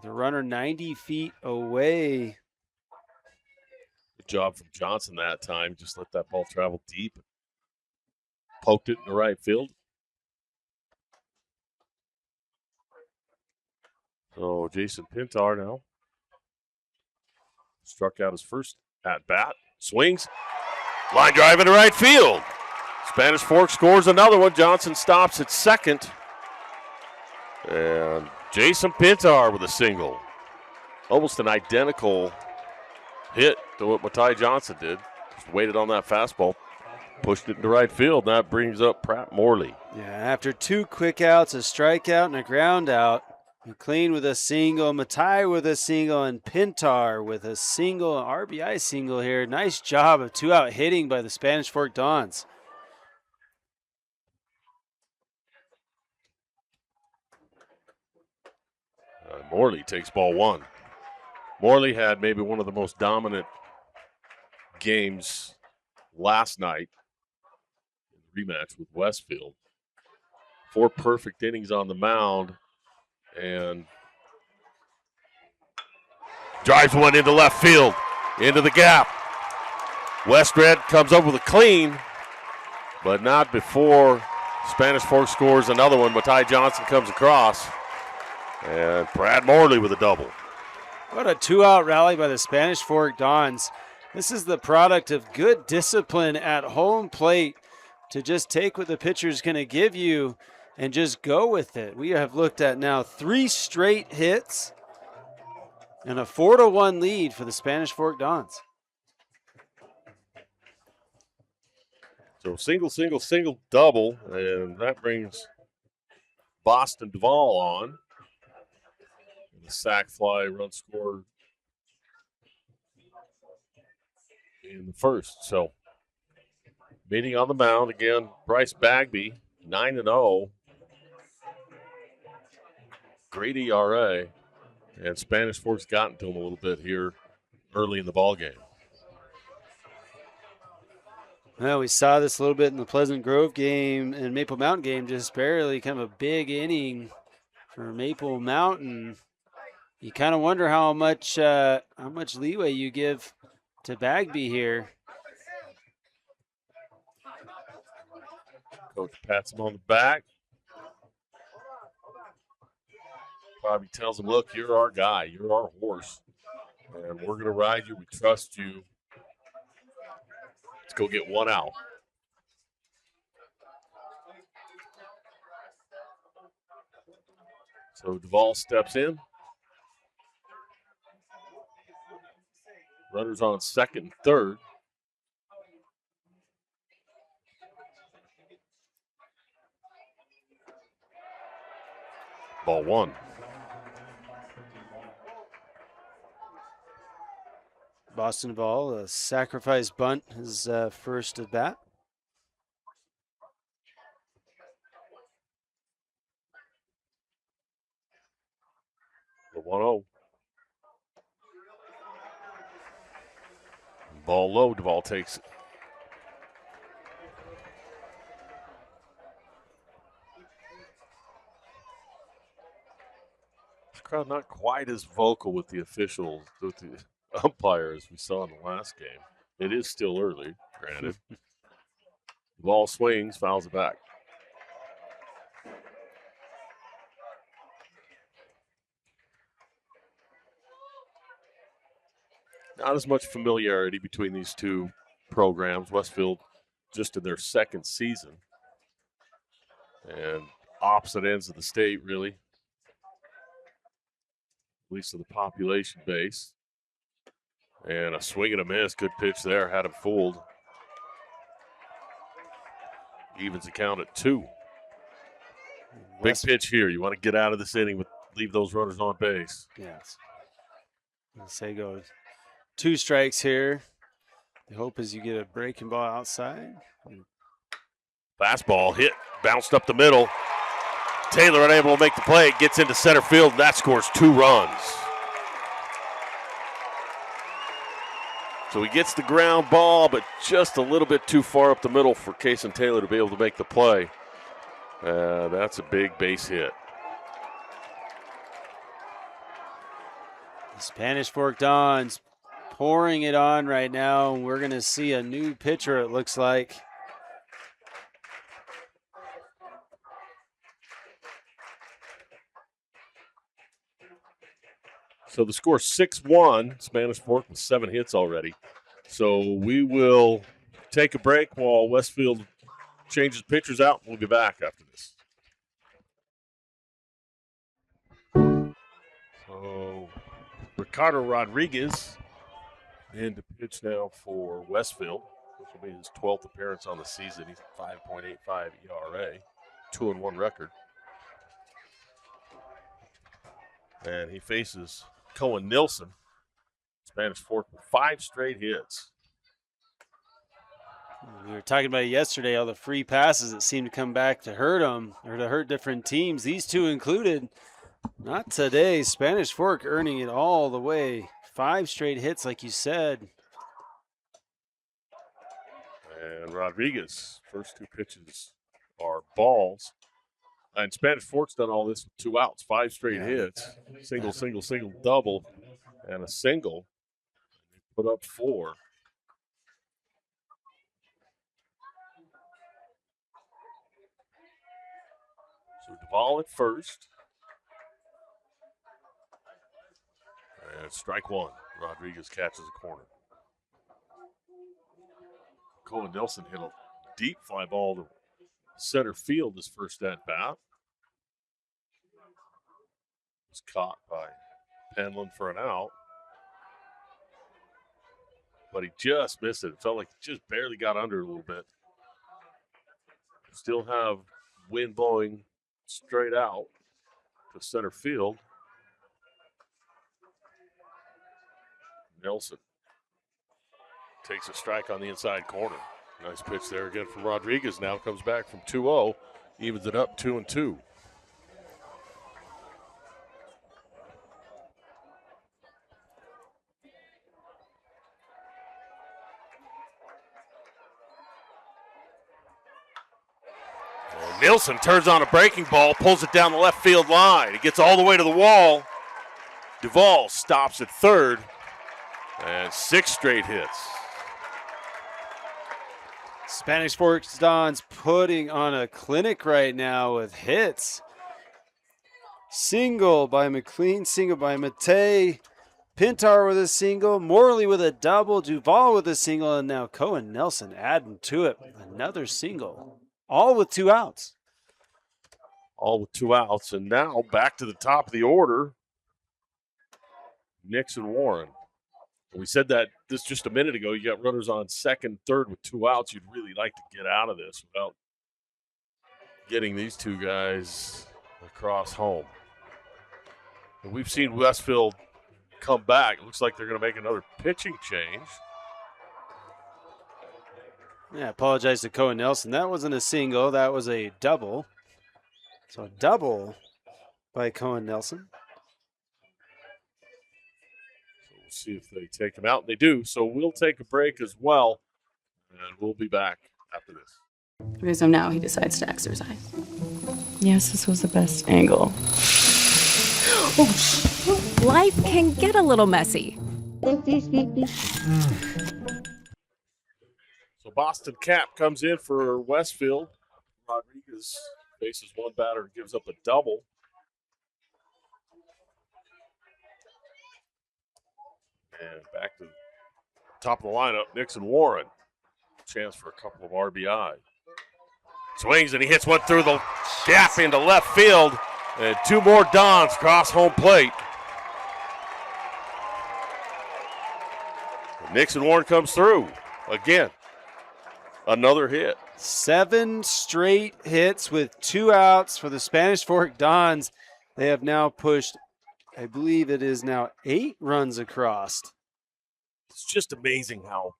the runner 90 feet away. Good job from Johnson that time. Just let that ball travel deep. Poked it in the right field. So Jason Pintar now struck out his first at bat. Swings. Line drive into right field. Spanish Fork scores another one. Johnson stops at second. And Jason Pintar with a single. Almost an identical hit to what Matei Johnson did. Just waited on that fastball. Pushed it into right field. That brings up Pratt Morley. Yeah, after 2 quick outs, a strikeout and a ground out. McLean with a single, Matei with a single, and Pintar with a single, RBI single here. Nice job of 2-out hitting by the Spanish Fork Dons. Morley takes ball one. Morley had maybe one of the most dominant games last night in the rematch with Westfield. 4 perfect innings on the mound and drives one into left field, into the gap. Westred comes up with a clean, but not before Spanish Fork scores another one. Matei Johnson comes across, and Brad Morley with a double. What a 2-out rally by the Spanish Fork Dons. This is the product of good discipline at home plate to just take what the pitcher's going to give you and just go with it. We have looked at now 3 straight hits and a 4-1 lead for the Spanish Fork Dons. So single, double, and that brings Boston Duvall on. The sac fly run scored in the first. So meeting on the mound again, Bryce Bagby, 9-0. Great ERA, and Spanish Fork's gotten to him a little bit here early in the ball game. Well, we saw this a little bit in the Pleasant Grove game and Maple Mountain game, just barely kind of a big inning for Maple Mountain. You kind of wonder how much leeway you give to Bagby here. Coach pats him on the back. Probably tells him, look, you're our guy. You're our horse. And we're going to ride you. We trust you. Let's go get 1 out. So Duvall steps in. Runners on second and third. Ball one. Boston Duvall, a sacrifice bunt, his first at bat. The 1-0. Ball low, Duvall takes it. This crowd not quite as vocal with the officials, with the umpire as we saw in the last game. It is still early, granted. The ball swings, fouls it back. Not as much familiarity between these two programs. Westfield just in their second season. And opposite ends of the state, really. At least of the population base. And a swing and a miss. Good pitch there. Had him fooled. Evens the count at 2. Big pitch here. You want to get out of this inning, but leave those runners on base. Yes. Say go 2 strikes here. The hope is you get a breaking ball outside. Fastball hit, bounced up the middle. Taylor unable to make the play. It gets into center field, and that scores 2 runs. So he gets the ground ball, but just a little bit too far up the middle for Kason Taylor to be able to make the play. That's a big base hit. The Spanish Fork Dons pouring it on right now. We're going to see a new pitcher, it looks like. So the score 6-1. Spanish Fork with 7 hits already. So we will take a break while Westfield changes pitchers out. We'll be back after this. So Ricardo Rodriguez in to pitch now for Westfield. This will be his 12th appearance on the season. He's 5.85 ERA, 2-1 record. And he faces Cohen Nilsson, Spanish Fork, with 5 straight hits. We were talking about it yesterday, all the free passes that seem to come back to hurt them or to hurt different teams. These 2 included. Not today. Spanish Fork earning it all the way. 5 straight hits, like you said. And Rodriguez, first 2 pitches are balls. And Spanish Fork's done all this with 2 outs, 5 straight hits, single, single, single, double, and a single. Put up 4. So Duvall at first. And strike 1. Rodriguez catches a corner. Cohen Nelson hit a deep fly ball to center field his first at bat. Was caught by Penland for an out. But he just missed it. It felt like he just barely got under a little bit. Still have wind blowing straight out to center field. Nelson takes a strike on the inside corner. Nice pitch there again from Rodriguez. Now comes back from 2-0. Evens it up 2-2. Nilsson turns on a breaking ball, pulls it down the left field line. It gets all the way to the wall. Duvall stops at third. And 6 straight hits. Spanish Fork Dons putting on a clinic right now with hits. Single by McLean, single by Matei. Pintar with a single, Morley with a double, Duvall with a single, and now Cohen Nelson adding to it. Another single. All with 2 outs. All with 2 outs. And now back to the top of the order. Nixon Warren. We said that this just a minute ago. You got runners on second, third with 2 outs. You'd really like to get out of this without getting these 2 guys across home. And we've seen Westfield come back. It looks like they're going to make another pitching change. Yeah, I apologize to Cohen Nelson. That wasn't a single. That was a double. So a double by Cohen Nelson. See if they take him out. They do. So we'll take a break as well, and we'll be back after this. Because now he decides to exercise. Yes, this was the best angle. Life can get a little messy. So Boston Cap comes in for Westfield. Rodriguez faces one batter and gives up a double. And back to the top of the lineup, Nixon Warren. Chance for a couple of RBI. Swings and he hits one through the gap into left field. And 2 more Dons cross home plate. Nixon Warren comes through again. Another hit. 7 straight hits with 2 outs for the Spanish Fork Dons. They have now pushed, I believe it is now 8 runs across. It's just amazing how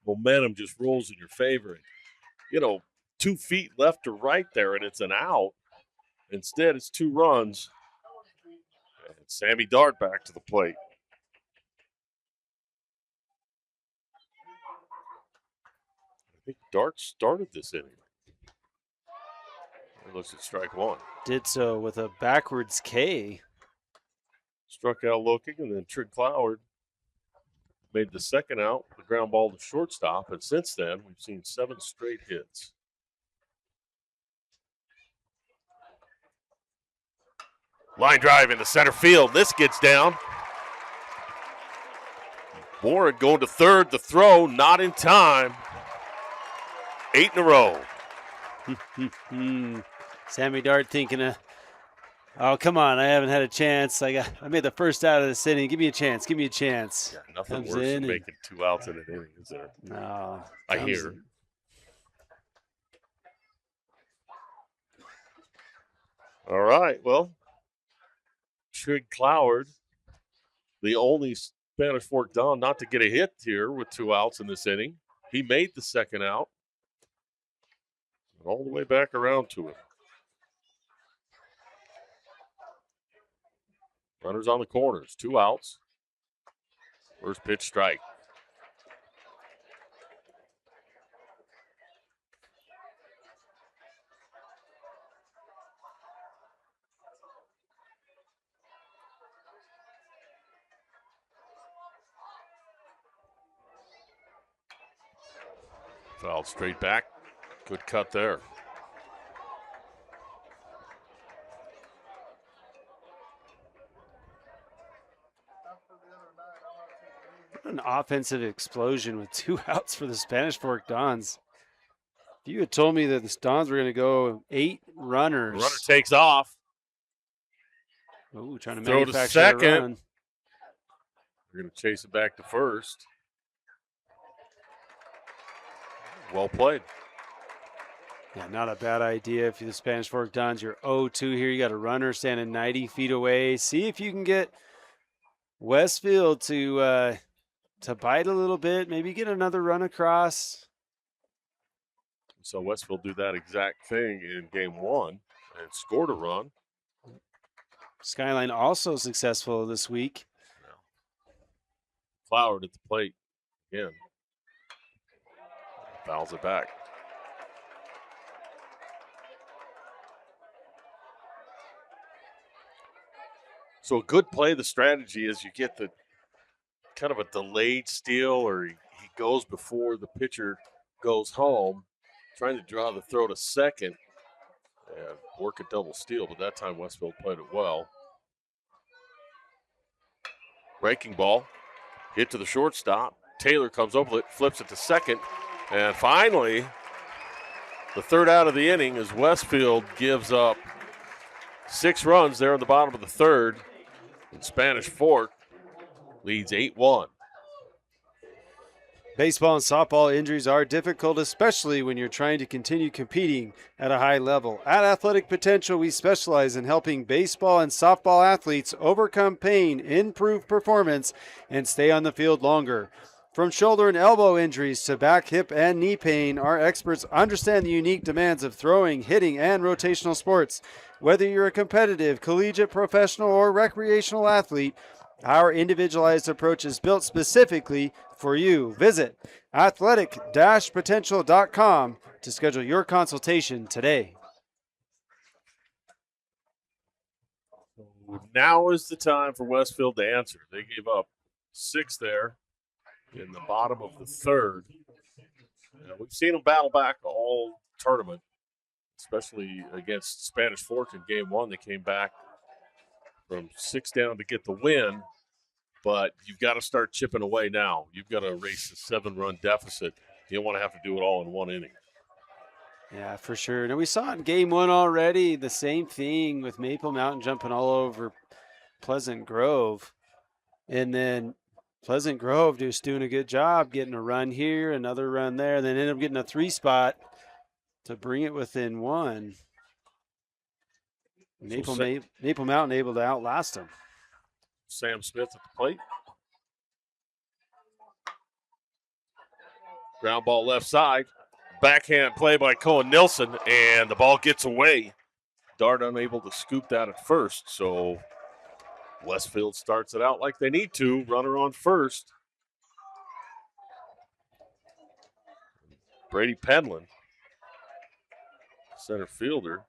momentum just rolls in your favor. 2 feet left or right there, and it's an out. Instead, it's 2 runs. And Sammy Dart back to the plate. I think Dart started this inning. He looks at strike 1. Did so with a backwards K. Struck out looking, and then Trig Cloward made the second out, the ground ball to shortstop. And since then, we've seen 7 straight hits. Line drive into center field. This gets down. Warren going to third. The throw not in time. 8 in a row. Sammy Dart thinking, oh, come on, I haven't had a chance. I made the first out of this inning. Give me a chance. Give me a chance. Yeah, nothing Comes worse in than making 2 outs in an inning, is there? No. I hear. All right, well, Trig Cloward, the only Spanish Fork Don not to get a hit here with 2 outs in this inning. He made the second out. All the way back around to it. Runners on the corners, 2 outs. First pitch strike. Fouled straight back. Good cut there. An offensive explosion with 2 outs for the Spanish Fork Dons. If you had told me that the Dons were going to go 8 runners. The runner takes off. Ooh, trying to Throw to manufacture a second. run. We're going to chase it back to first. Well played. Yeah, not a bad idea. If you're the Spanish Fork Dons, you're 0-2 here. You got a runner standing 90 feet away. See if you can get Westfield to bite a little bit. Maybe get another run across. So Westfield do that exact thing in game 1 and scored a run. Skyline also successful this week. Cloward at the plate again. Fouls it back. So a good play, the strategy is you get the kind of a delayed steal, or he goes before the pitcher goes home, trying to draw the throw to second and work a double steal, but that time Westfield played it well. Breaking ball, hit to the shortstop. Taylor comes over it, flips it to second, and finally, the third out of the inning as Westfield gives up 6 runs there in the bottom of the third. And Spanish Fork leads 8-1. Baseball and softball injuries are difficult, especially when you're trying to continue competing at a high level. At Athletic Potential, we specialize in helping baseball and softball athletes overcome pain, improve performance, and stay on the field longer. From shoulder and elbow injuries to back, hip, and knee pain, our experts understand the unique demands of throwing, hitting, and rotational sports. Whether you're a competitive, collegiate, professional, or recreational athlete, our individualized approach is built specifically for you. Visit athletic-potential.com to schedule your consultation today. Now is the time for Westfield to answer. They gave up 6 there in the bottom of the third. We've seen them battle back all tournament, especially against Spanish Fork in game 1. They came back from 6 down to get the win. but you've got to start chipping away now. You've got to erase the 7-run deficit. You don't want to have to do it all in one inning. Yeah, for sure. And we saw it in game 1 already, the same thing with Maple Mountain jumping all over Pleasant Grove. And then Pleasant Grove just doing a good job getting a run here, another run there, and then end up getting a 3 spot to bring it within 1. Maple Mountain able to outlast them. Sam Smith at the plate. Ground ball left side. Backhand play by Cohen Nilsson, and the ball gets away. Dart unable to scoop that at first, so Westfield starts it out like they need to. Runner on first. Brady Penland, center fielder,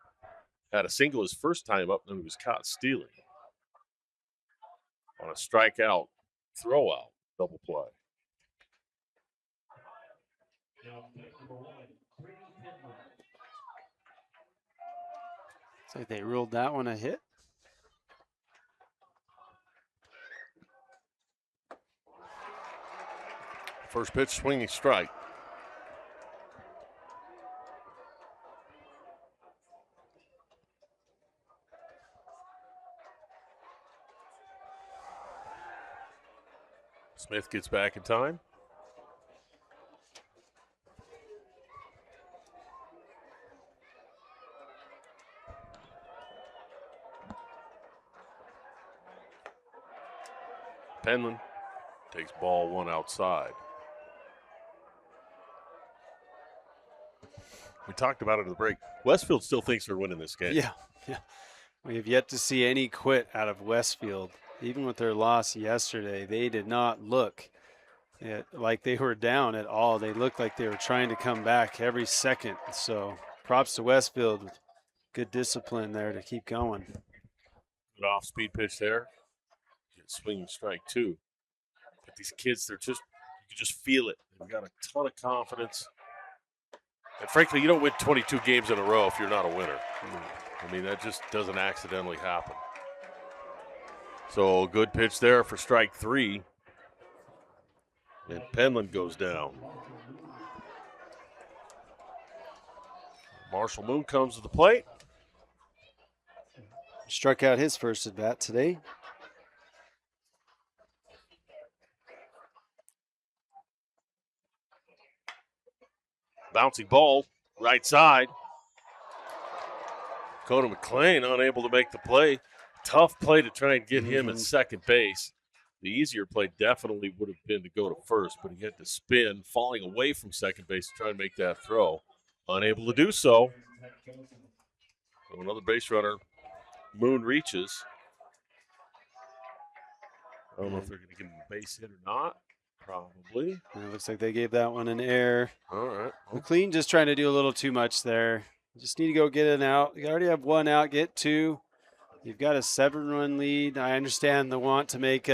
had a single his first time up, and he was caught stealing on a strikeout, throw out, double play. Looks like they ruled that one a hit. First pitch, swinging strike. Smith gets back in time. Penland takes ball 1 outside. We talked about it at the break. Westfield still thinks they're winning this game. Yeah. We have yet to see any quit out of Westfield. Even with their loss yesterday, they did not look like they were down at all. They looked like they were trying to come back every second. So props to Westfield. Good discipline there to keep going. Good off-speed pitch there. Swinging strike 2. But these kids, you can just feel it. They've got a ton of confidence. And frankly, you don't win 22 games in a row if you're not a winner. I mean, that just doesn't accidentally happen. So good pitch there for strike 3. And Penland goes down. Marshall Moon comes to the plate. Struck out his first at bat today. Bouncing ball, right side. Dakota McLean unable to make the play. Tough play to try and get him at second base. The easier play definitely would have been to go to first, but he had to spin, falling away from second base to try and make that throw. Unable to do so. So another base runner, Moon, reaches. I don't know if they're going to give him a base hit or not. Probably. And it looks like they gave that one an error. All right. McLean just trying to do a little too much there. Just need to go get an out. You already have 1 out, get 2. You've got a 7-run lead. I understand the want to make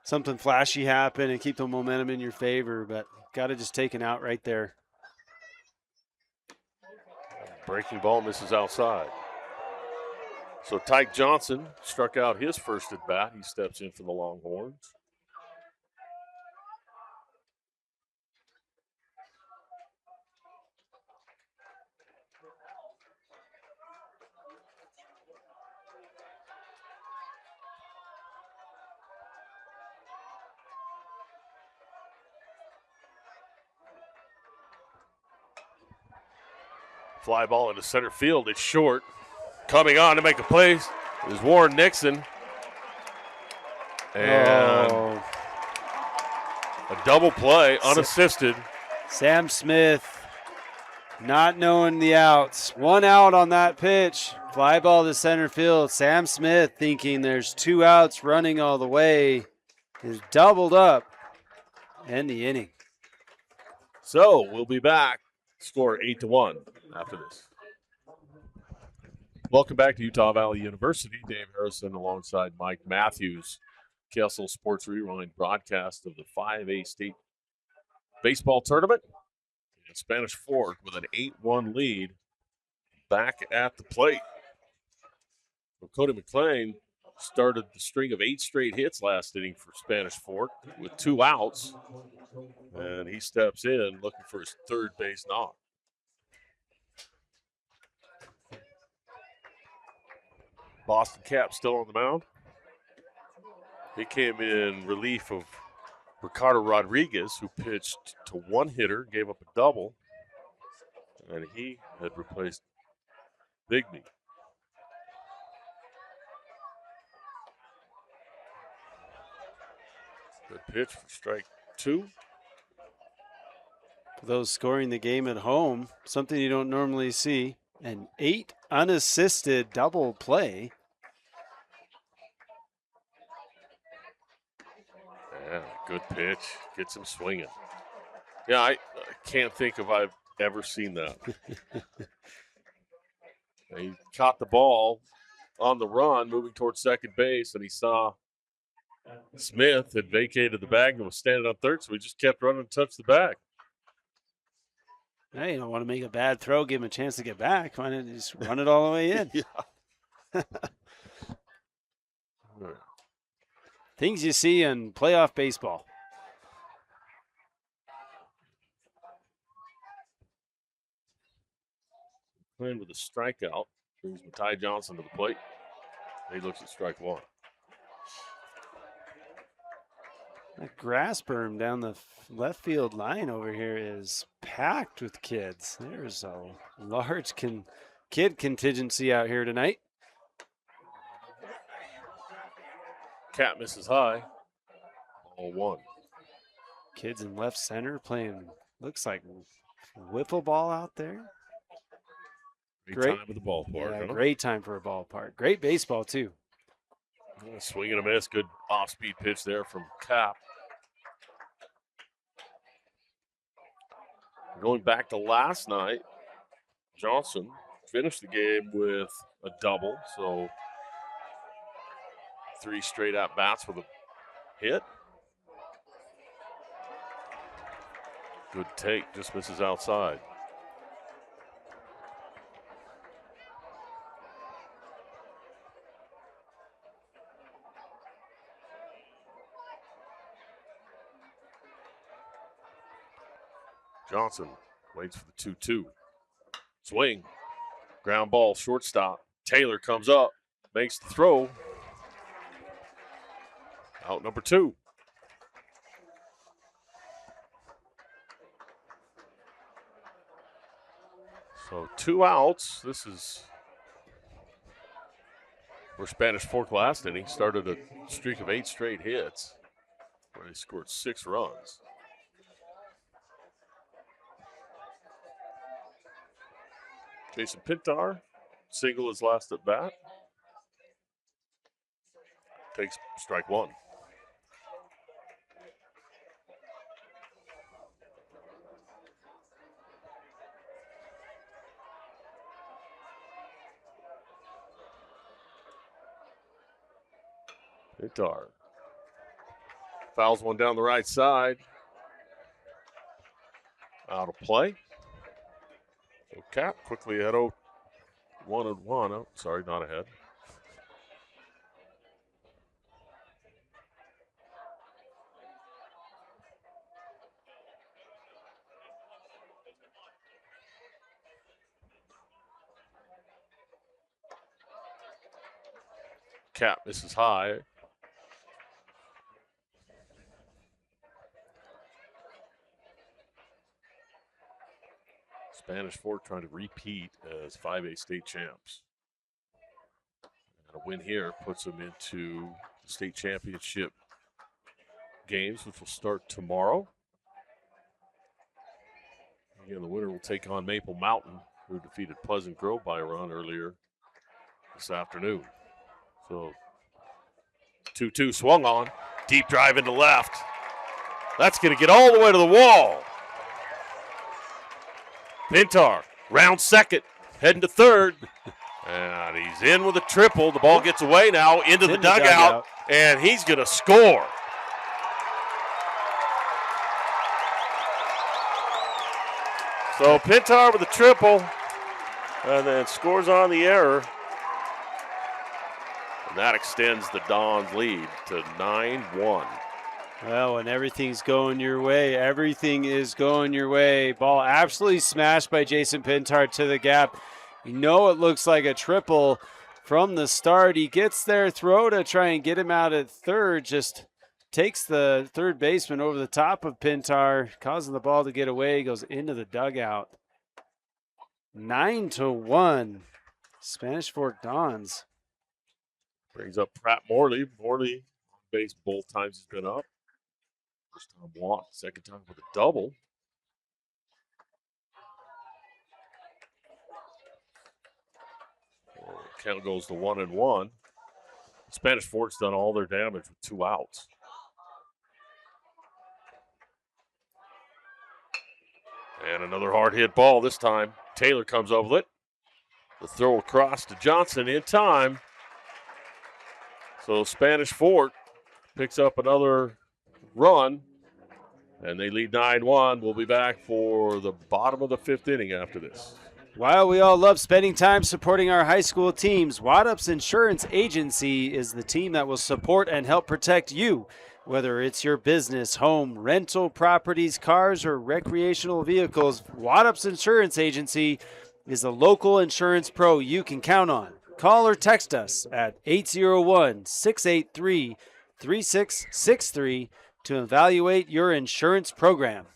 something flashy happen and keep the momentum in your favor, but got to just take an out right there. Breaking ball misses outside. So Tyke Johnson struck out his first at bat. He steps in for the Longhorns. Fly ball into center field. It's short. Coming on to make a play is Warren Nixon. And a double play, unassisted. Sam Smith not knowing the outs. 1 out on that pitch. Fly ball to center field. Sam Smith thinking there's 2 outs running all the way. Is doubled up. End the inning. So we'll be back. Score 8-1 after this. Welcome back to Utah Valley University. Dave Harrison alongside Mike Matthews. Kessel Sports Rewind broadcast of the 5A state baseball tournament. And Spanish Fork with an 8-1 lead back at the plate. So Cody McLean started the string of 8 straight hits last inning for Spanish Fork with 2 outs. And he steps in looking for his third base knock. Boston Cap still on the mound. He came in relief of Ricardo Rodriguez, who pitched to 1 hitter, gave up a double, and he had replaced Bigby. Good pitch for strike 2. For those scoring the game at home, something you don't normally see, an 8 unassisted double play. Yeah, good pitch. Gets him swinging. Yeah, I can't think if I've ever seen that. He caught the ball on the run, moving towards second base, and he saw Smith had vacated the bag and was standing on third, so he just kept running and touched the bag. Hey, you don't want to make a bad throw, give him a chance to get back. Why not just run it all the way in? Yeah. Things you see in playoff baseball. Playing with a strikeout brings Ty Johnson to the plate. He looks at strike 1. That grass berm down the left field line over here is packed with kids. There's a large kid contingency out here tonight. Cat misses high. Ball 1. Kids in left center playing, looks like wiffle ball out there. Great time at the ballpark. Yeah, huh? great time for a ballpark. Great baseball, too. Swing and a miss. Good off-speed pitch there from Cap. Going back to last night, Johnson finished the game with a double, so 3 straight at-bats with a hit. Good take, just misses outside. Johnson waits for the 2-2. Swing. Ground ball, shortstop. Taylor comes up, makes the throw. Out number 2. So 2 outs. This is where Spanish Fork last inning started a streak of 8 straight hits where they scored 6 runs. Jason Pintar, single his last at bat. Takes strike 1. Pintar fouls one down the right side. Out of play. So Cap quickly ahead 1-1. Oh, sorry, not ahead. Cap misses high. Spanish Fork trying to repeat as 5A state champs. And a win here puts them into the state championship games, which will start tomorrow. Again, the winner will take on Maple Mountain, who defeated Pleasant Grove by a run earlier this afternoon. So 2-2 swung on. Deep drive into left. That's going to get all the way to the wall. Pintar, round second, heading to third. And he's in with a triple. The ball gets away now into the dugout, and he's going to score. So Pintar with a triple, and then scores on the error. And that extends the Dons' lead to 9-1. Well, when everything's going your way, everything is going your way. Ball absolutely smashed by Jason Pintar to the gap. You know it looks like a triple from the start. He gets there, throw to try and get him out at third, just takes the third baseman over the top of Pintar, causing the ball to get away, goes into the dugout. 9-1, Spanish Fork Dons. Brings up Pratt Morley. Morley on base both times he's been up. First time walk, second time with a double. Count goes to 1-1. Spanish Fork's done all their damage with 2 outs. And another hard hit ball this time. Taylor comes up with it. The throw across to Johnson in time. So Spanish Fork picks up another run, and they lead 9-1. We'll be back for the bottom of the 5th inning after this. While we all love spending time supporting our high school teams, Waddup's Insurance Agency is the team that will support and help protect you. Whether it's your business, home, rental properties, cars, or recreational vehicles, Waddup's Insurance Agency is a local insurance pro you can count on. Call or text us at 801-683-3663 to evaluate your insurance program.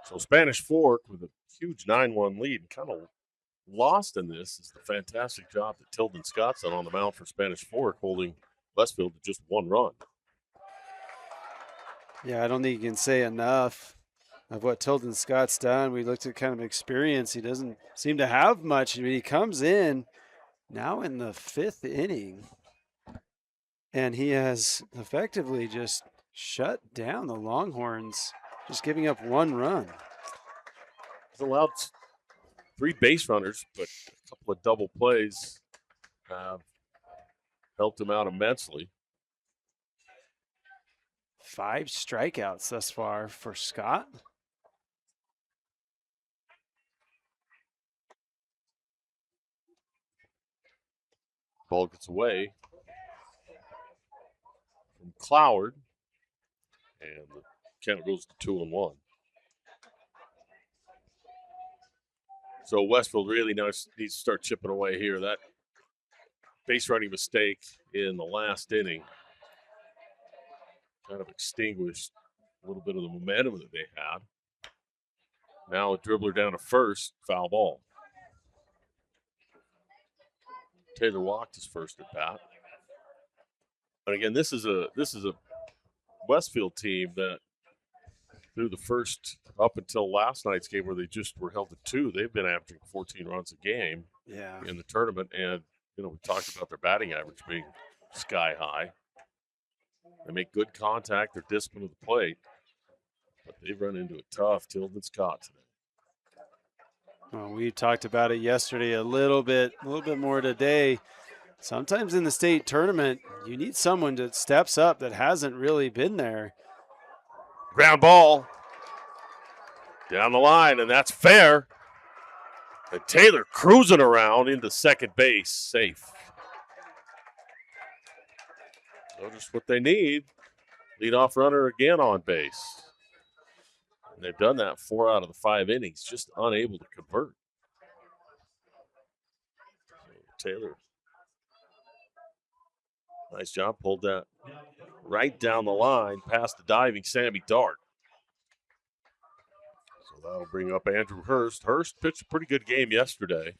So Spanish Fork with a huge 9-1 lead, kind of lost in this is the fantastic job that Tilden Scott's done on the mound for Spanish Fork, holding Westfield to just 1 run. Yeah, I don't think you can say enough of what Tilden Scott's done. We looked at kind of experience. He doesn't seem to have much. He comes in now in the 5th inning, and he has effectively just shut down the Longhorns, just giving up 1 run. He's allowed 3 base runners, but a couple of double plays have helped him out immensely. 5 strikeouts thus far for Scott. Ball gets away from Cloward, and the count goes to 2-1. So Westfield really needs to start chipping away here. That base running mistake in the last inning kind of extinguished a little bit of the momentum that they had. Now a dribbler down to first, foul ball. Taylor walked his first at bat. And again, this is a Westfield team that through the first up until last night's game where they just were held to 2, they've been averaging 14 runs a game in the tournament. And, we talked about their batting average being sky high. They make good contact, they're disciplined at the plate, but they've run into a tough Tilden Scott today. Well, we talked about it yesterday a little bit more today. Sometimes in the state tournament, you need someone that steps up that hasn't really been there. Ground ball down the line, and that's fair. And Taylor cruising around into second base, safe. Notice what they need. Leadoff runner again on base. And they've done that 4 out of the 5 innings, just unable to convert. So Taylor, nice job, pulled that right down the line past the diving Sammy Dart. So that'll bring up Andrew Hurst. Hurst pitched a pretty good game yesterday.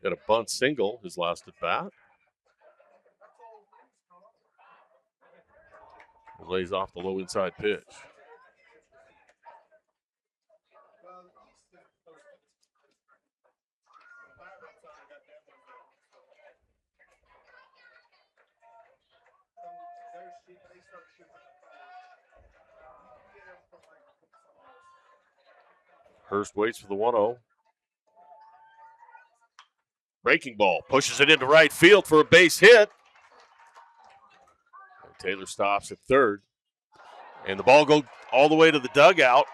Got a bunt single his last at bat. Lays off the low inside pitch. Hurst waits for the 1-0. Breaking ball, pushes it into right field for a base hit. And Taylor stops at third. And the ball goes all the way to the dugout,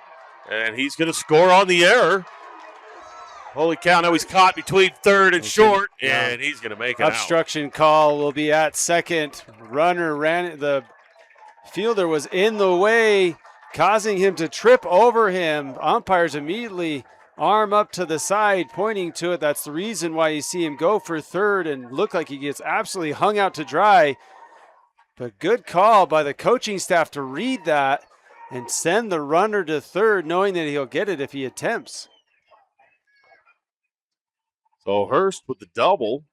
and he's going to score on the error. Holy cow, now he's caught between third and short, and he's going to make it out. Obstruction call will be at second. Runner ran, the fielder was in the way, causing him to trip over him. Umpires immediately arm up to the side, pointing to it. That's the reason why you see him go for third and look like he gets absolutely hung out to dry. But good call by the coaching staff to read that and send the runner to third, knowing that he'll get it if he attempts. So Hurst with the double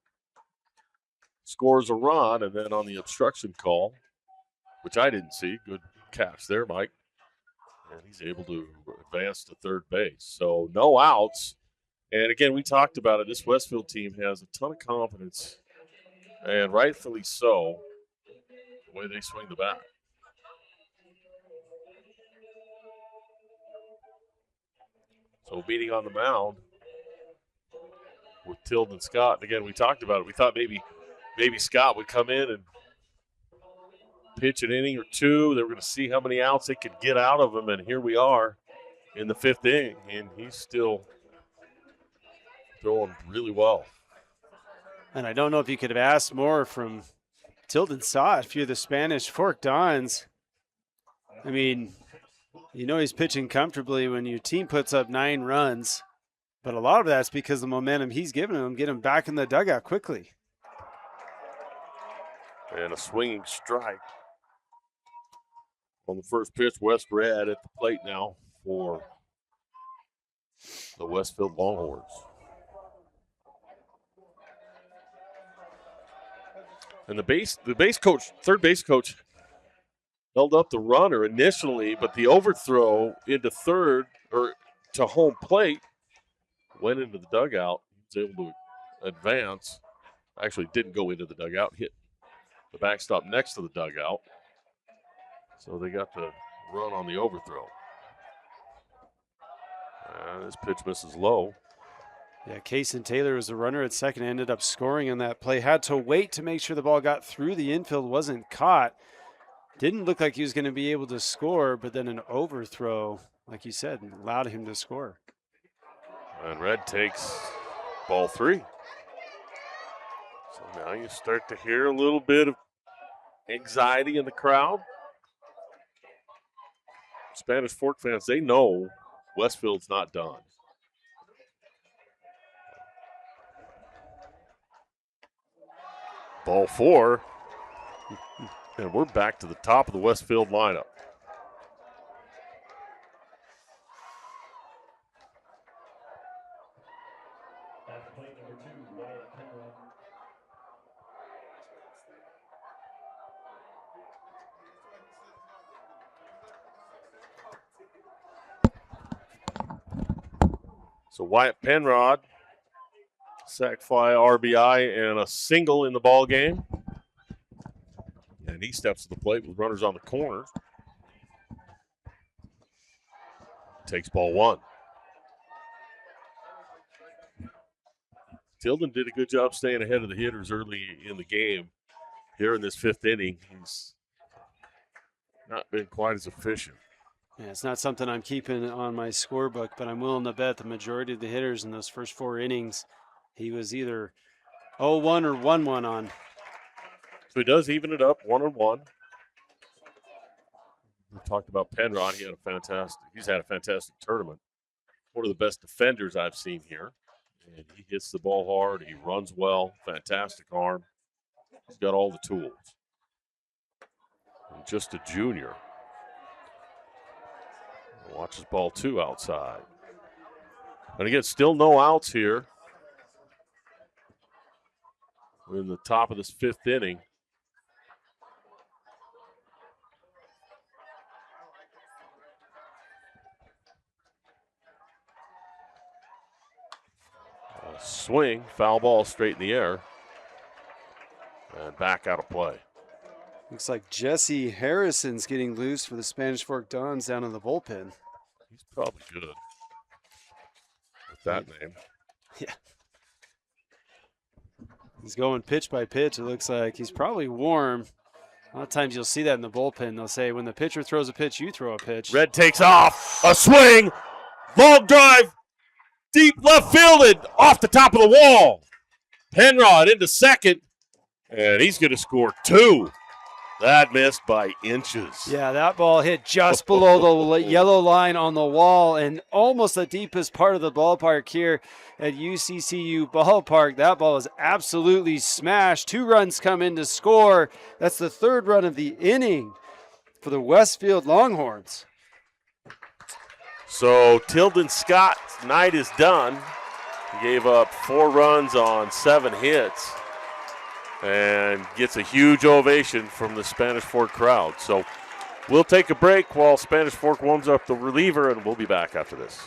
scores a run, and then on the obstruction call, which I didn't see, good catch there, Mike, and he's able to advance to third base. So no outs. And again, we talked about it. This Westfield team has a ton of confidence, and rightfully so, the way they swing the bat. So meeting on the mound with Tilden Scott. And again, we talked about it. We thought maybe Scott would come in and pitch an inning or two. They were going to see how many outs they could get out of him, and here we are in the fifth inning, and he's still throwing really well. And I don't know if you could have asked more from Tilden Scott, a few of the Spanish Fork Dons. I mean, you know he's pitching comfortably when your team puts up 9 runs. But a lot of that's because the momentum he's giving them, get him back in the dugout quickly. And a swinging strike on the first pitch. West Red at the plate now for the Westfield Longhorns. And third base coach, held up the runner initially, but the overthrow into third or to home plate went into the dugout. He was able to advance. Actually didn't go into the dugout, hit the backstop next to the dugout. So they got to run on the overthrow. And this pitch misses low. Yeah, Kaysen Taylor was the runner at second, ended up scoring on that play. Had to wait to make sure the ball got through the infield, wasn't caught. Didn't look like he was going to be able to score, but then an overthrow, like you said, allowed him to score. And Red takes ball 3. So now you start to hear a little bit of anxiety in the crowd. Spanish Fork fans, they know Westfield's not done. Ball 4. And we're back to the top of the Westfield lineup. At plate number 2, Wyatt Penrod. So Wyatt Penrod, sac fly, RBI, and a single in the ball game. And he steps to the plate with runners on the corner. Takes ball 1. Tilden did a good job staying ahead of the hitters early in the game. Here in this 5th inning, he's not been quite as efficient. Yeah, it's not something I'm keeping on my scorebook, but I'm willing to bet the majority of the hitters in those first 4 innings, he was either 0-1 or 1-1 on. So he does even it up 1-1. We talked about Penrod. He's had a fantastic tournament. One of the best defenders I've seen here. And he hits the ball hard. He runs well. Fantastic arm. He's got all the tools. And just a junior. Watches ball 2 outside. And again, still no outs here. We're in the top of this 5th inning. Swing, foul ball straight in the air, and back out of play. Looks like Jesse Harrison's getting loose for the Spanish Fork Dons down in the bullpen. He's probably good with that name. Yeah. He's going pitch by pitch. It looks like he's probably warm. A lot of times you'll see that in the bullpen. They'll say, when the pitcher throws a pitch, you throw a pitch. Red takes off. A swing. Long drive. Deep left fielded. Off the top of the wall. Penrod into second. And he's going to score 2. That missed by inches. Yeah, that ball hit just below the yellow line on the wall and almost the deepest part of the ballpark here at UCCU Ballpark. That ball is absolutely smashed. 2 runs come in to score. That's the 3rd run of the inning for the West Field Longhorns. So Tilden Scott's night is done. He gave up 4 runs on 7 hits. And gets a huge ovation from the Spanish Fork crowd. So we'll take a break while Spanish Fork warms up the reliever, and we'll be back after this.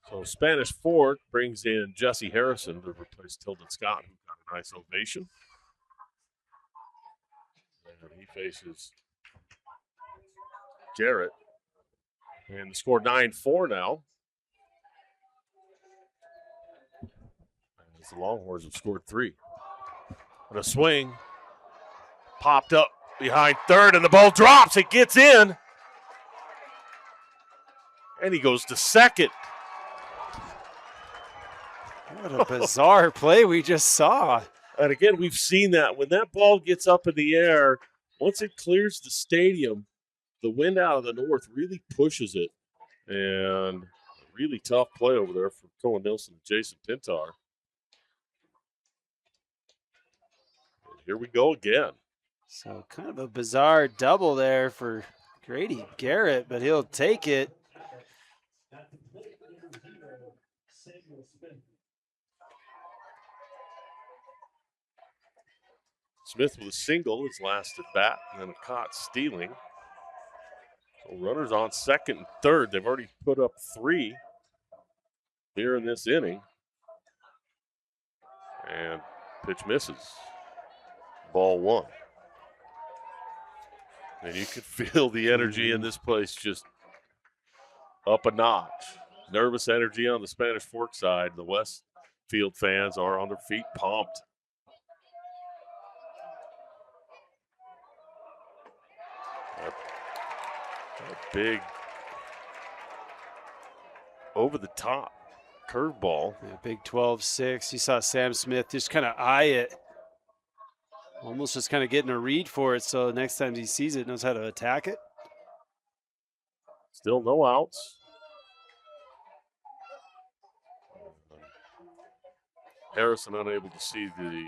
So Spanish Fork brings in Jesse Harrison to replace Tilden Scott, who got a nice ovation. And he faces Garrett. And the score 9-4 now. The Longhorns have scored 3. And a swing popped up behind third, and the ball drops. It gets in. And he goes to second. What a bizarre play we just saw. And again, we've seen that. When that ball gets up in the air, once it clears the stadium, the wind out of the north really pushes it. And a really tough play over there from Cohen Nilsson and Jason Pintar. Here we go again. So kind of a bizarre double there for Grady Garrett, but he'll take it. Smith with a single his last at bat, and then a caught stealing. So runners on second and third. They've already put up 3 here in this inning. And pitch misses. Ball 1. And you could feel the energy in this place just up a notch. Nervous energy on the Spanish Fork side. The West Field fans are on their feet, pumped. A big over-the-top curveball. Yeah, big 12-6. You saw Sam Smith just kind of eye it. Almost just kind of getting a read for it, so next time he sees it, knows how to attack it. Still no outs. Harrison unable to see the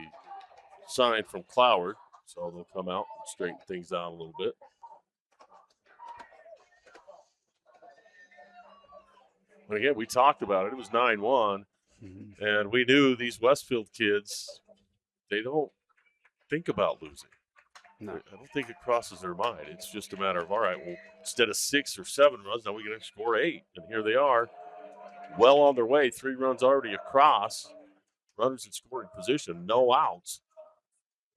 sign from Cloward, so they'll come out and straighten things out a little bit. And again, we talked about it. It was 9-1, and we knew these Westfield kids, they don't think about losing. No. I don't think it crosses their mind. It's just a matter of, all right, well, instead of 6 or 7 runs, now we're going to score 8. And here they are, well on their way, 3 runs already across. Runners in scoring position, no outs.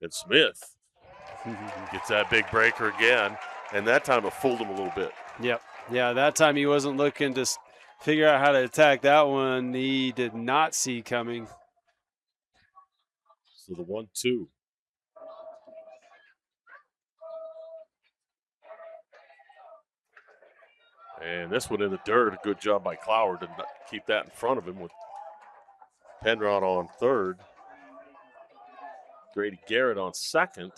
And Smith gets that big breaker again, and that time it fooled him a little bit. Yep. Yeah, that time he wasn't looking to figure out how to attack that one. He did not see coming. So the 1-2. And this one in the dirt, a good job by Cloward to keep that in front of him with Penrod on third. Grady Garrett on second.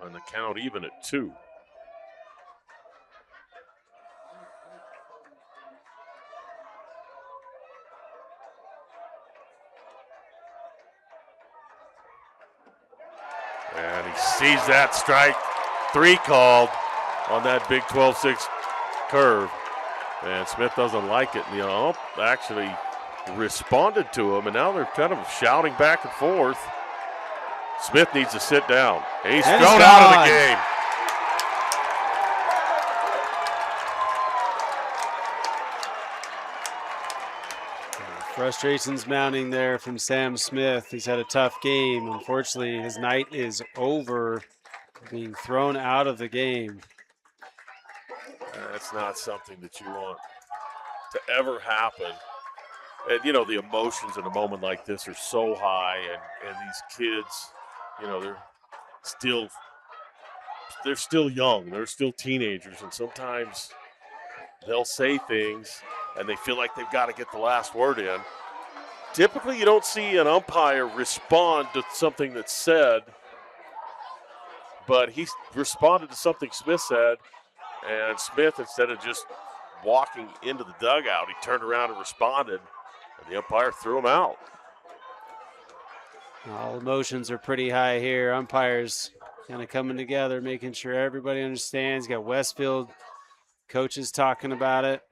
And the count even at 2. And he sees that strike 3 called on that big 12-6 curve. And Smith doesn't like it. Actually responded to him, and now they're kind of shouting back and forth. Smith needs to sit down. He's thrown out of the game. Frustrations mounting there from Sam Smith. He's had a tough game. Unfortunately, his night is over, being thrown out of the game. That's not something that you want to ever happen And, you know, the emotions in a moment like this are so high, and these kids, you know, they're still young. They're still teenagers, and sometimes they'll say things, and they feel like they've got to get the last word in. Typically, you don't see an umpire respond to something that's said, but he responded to something Smith said, and Smith, instead of just walking into the dugout, he turned around and responded, and the umpire threw him out. All emotions are pretty high here. Umpires kind of coming together, making sure everybody understands. Got Westfield coaches talking about it.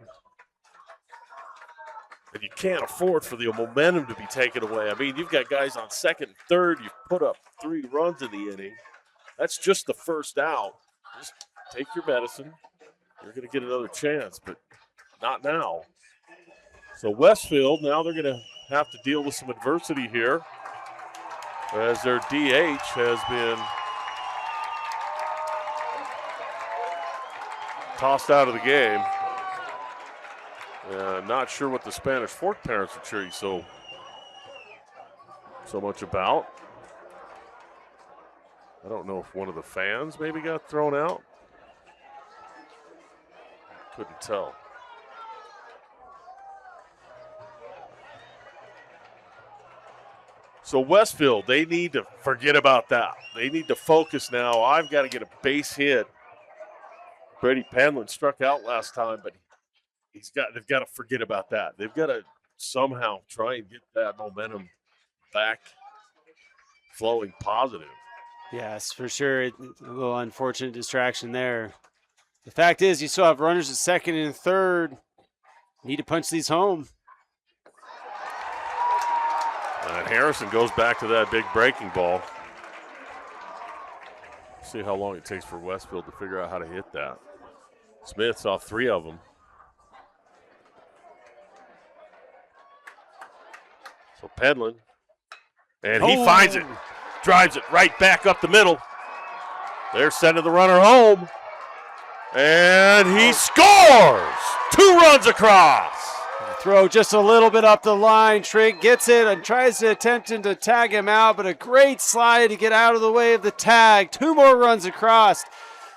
And you can't afford for the momentum to be taken away. I mean, you've got guys on second and third. You've put up 3 runs in the inning. That's just the first out. Just take your medicine. You're going to get another chance, but not now. So Westfield, now they're going to have to deal with some adversity here as their DH has been tossed out of the game. Not sure what the Spanish Fork parents are cheering so much about. I don't know if one of the fans maybe got thrown out. Couldn't tell. So Westfield, they need to forget about that. They need to focus now. I've got to get a base hit. Brady Penland struck out last time, but they've got to forget about that. They've got to somehow try and get that momentum back flowing positive. Yes, for sure. A little unfortunate distraction there. The fact is, you still have runners at second and third. Need to punch these home. And Harrison goes back to that big breaking ball. See how long it takes for Westfield to figure out how to hit that. Smith saw 3 of them. So Penland, and he finds it, drives it right back up the middle. They're sending the runner home, and he scores! 2 runs across. Throw just a little bit up the line. Trigg gets it and tries to attempt to tag him out, but a great slide to get out of the way of the tag. 2 more runs across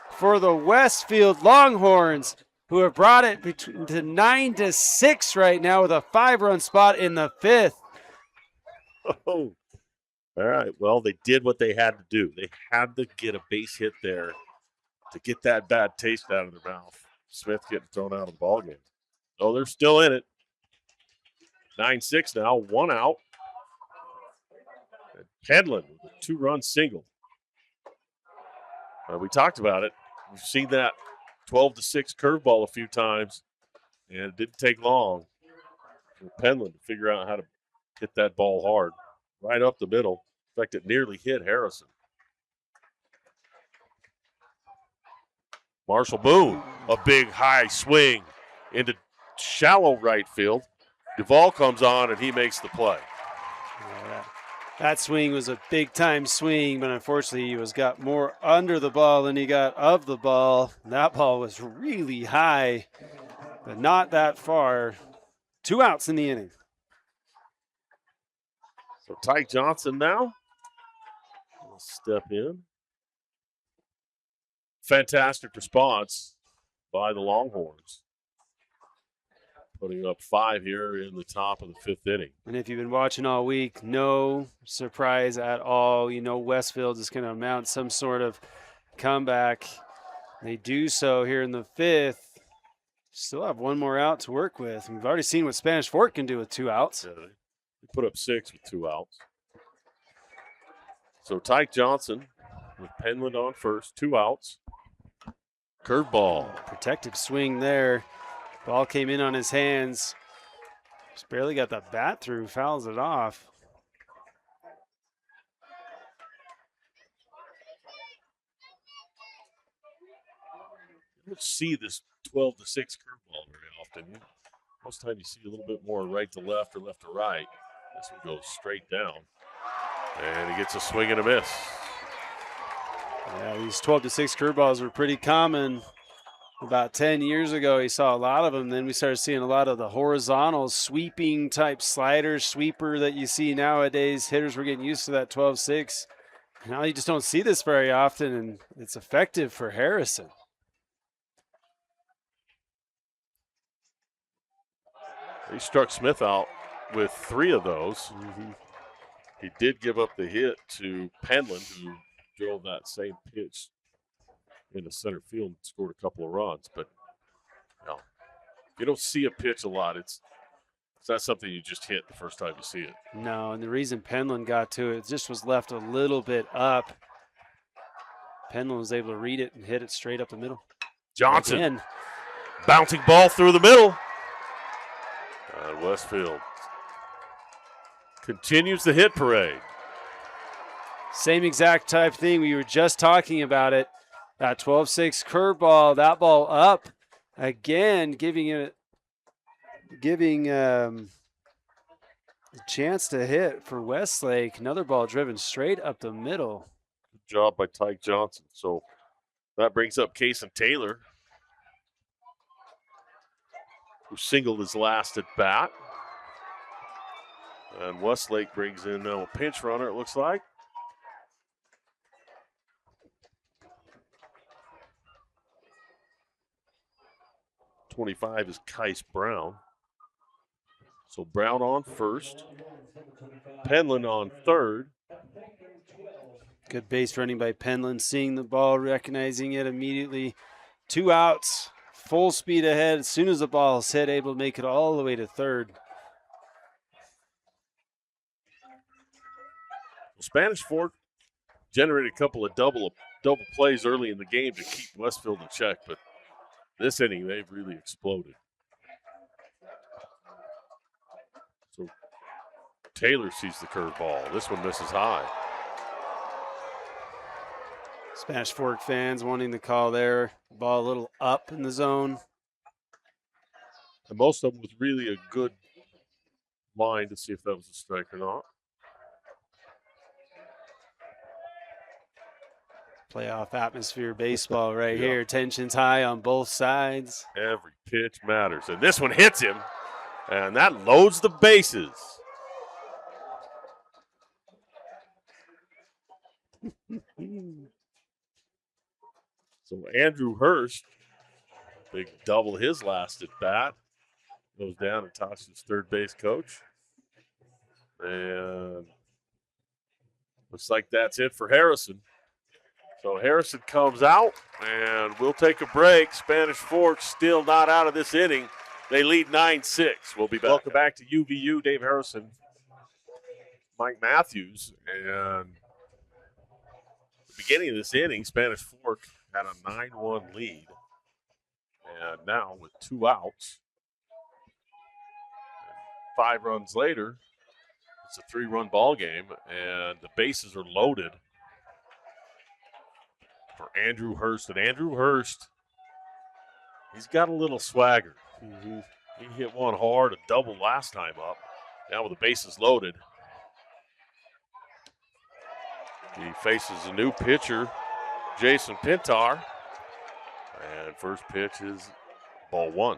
for the Westfield Longhorns, who have brought it to 9-6 right now with a 5-run spot in the 5th. Oh, all right. Well, they did what they had to do. They had to get a base hit there to get that bad taste out of their mouth. Smith getting thrown out of the ballgame. Oh, they're still in it. 9-6 now, 1 out. And Penland with a 2-run single. We talked about it. We've seen that 12-6 curveball a few times, and it didn't take long for Penland to figure out how to hit that ball hard, right up the middle. In fact, it nearly hit Harrison. Marshall Boone, a big high swing into shallow right field. Duvall comes on, and he makes the play. Yeah, that swing was a big-time swing, but unfortunately he got more under the ball than he got of the ball. That ball was really high, but not that far. 2 outs in the inning. So Tyke Johnson now will step in. Fantastic response by the Longhorns, putting up 5 here in the top of the 5th inning. And if you've been watching all week, no surprise at all. You know Westfield is going to mount some sort of comeback. They do so here in the 5th. Still have 1 more out to work with. We've already seen what Spanish Fork can do with 2 outs. Yeah, they put up 6 with 2 outs. So Tyke Johnson with Penland on first, 2 outs. Curveball. Protective swing there. Ball came in on his hands. Just barely got the bat through, fouls it off. You don't see this 12-6 curveball very often. Most time you see a little bit more right to left or left to right. This one goes straight down. And he gets a swing and a miss. Yeah, these 12-6 curveballs were pretty common About 10 years ago, he saw a lot of them. Then we started seeing a lot of the horizontal sweeping type slider sweeper that you see nowadays. Hitters were getting used to that 12-6. Now you just don't see this very often, and it's effective for Harrison. He struck Smith out with 3 of those. Mm-hmm. He did give up the hit to Penland, who drove that same pitch into center field and scored a couple of runs. But you don't see a pitch a lot. It's not something you just hit the first time you see it. No, and the reason Penland got to it just was left a little bit up. Penland was able to read it and hit it straight up the middle. Johnson, again. bouncing ball through the middle. And Westfield continues the hit parade. Same exact type thing. We were just talking about it. That 12-6 curveball, that ball up again, giving a chance to hit for Westlake. Another ball driven straight up the middle. Good job by Tyke Johnson. So that brings up Kason Taylor, who singled his last at bat. And Westlake brings in a pinch runner, it looks like. .25 is Kais Brown. So Brown on first. Penland on third. Good base running by Penland, seeing the ball, recognizing it immediately. 2 outs, full speed ahead. As soon as the ball is hit, able to make it all the way to third. Spanish Fork generated a couple of double plays early in the game to keep Westfield in check, but this inning they've really exploded. So Taylor sees the curveball. This one misses high. Spanish Fork fans wanting the call there. Ball a little up in the zone. And most of them was really a good line to see if that was a strike or not. Playoff atmosphere baseball right here. Tension's high on both sides. Every pitch matters. And this one hits him, and that loads the bases. So Andrew Hurst, big double his last at bat, goes down and talks to his third base coach. And looks like that's it for Harrison. So Harrison comes out, and we'll take a break. Spanish Fork still not out of this inning. They lead 9-6. We'll be back. Welcome back to UVU. Dave Harrison, Mike Matthews. And the beginning of this inning, Spanish Fork had a 9-1 lead. And now with 2 outs, 5 runs later, it's a 3-run ball game, and the bases are loaded for Andrew Hurst. And Andrew Hurst, he's got a little swagger. Mm-hmm. He hit one hard, a double last time up. Now with the bases loaded, he faces a new pitcher, Jason Pintar. And first pitch is ball 1.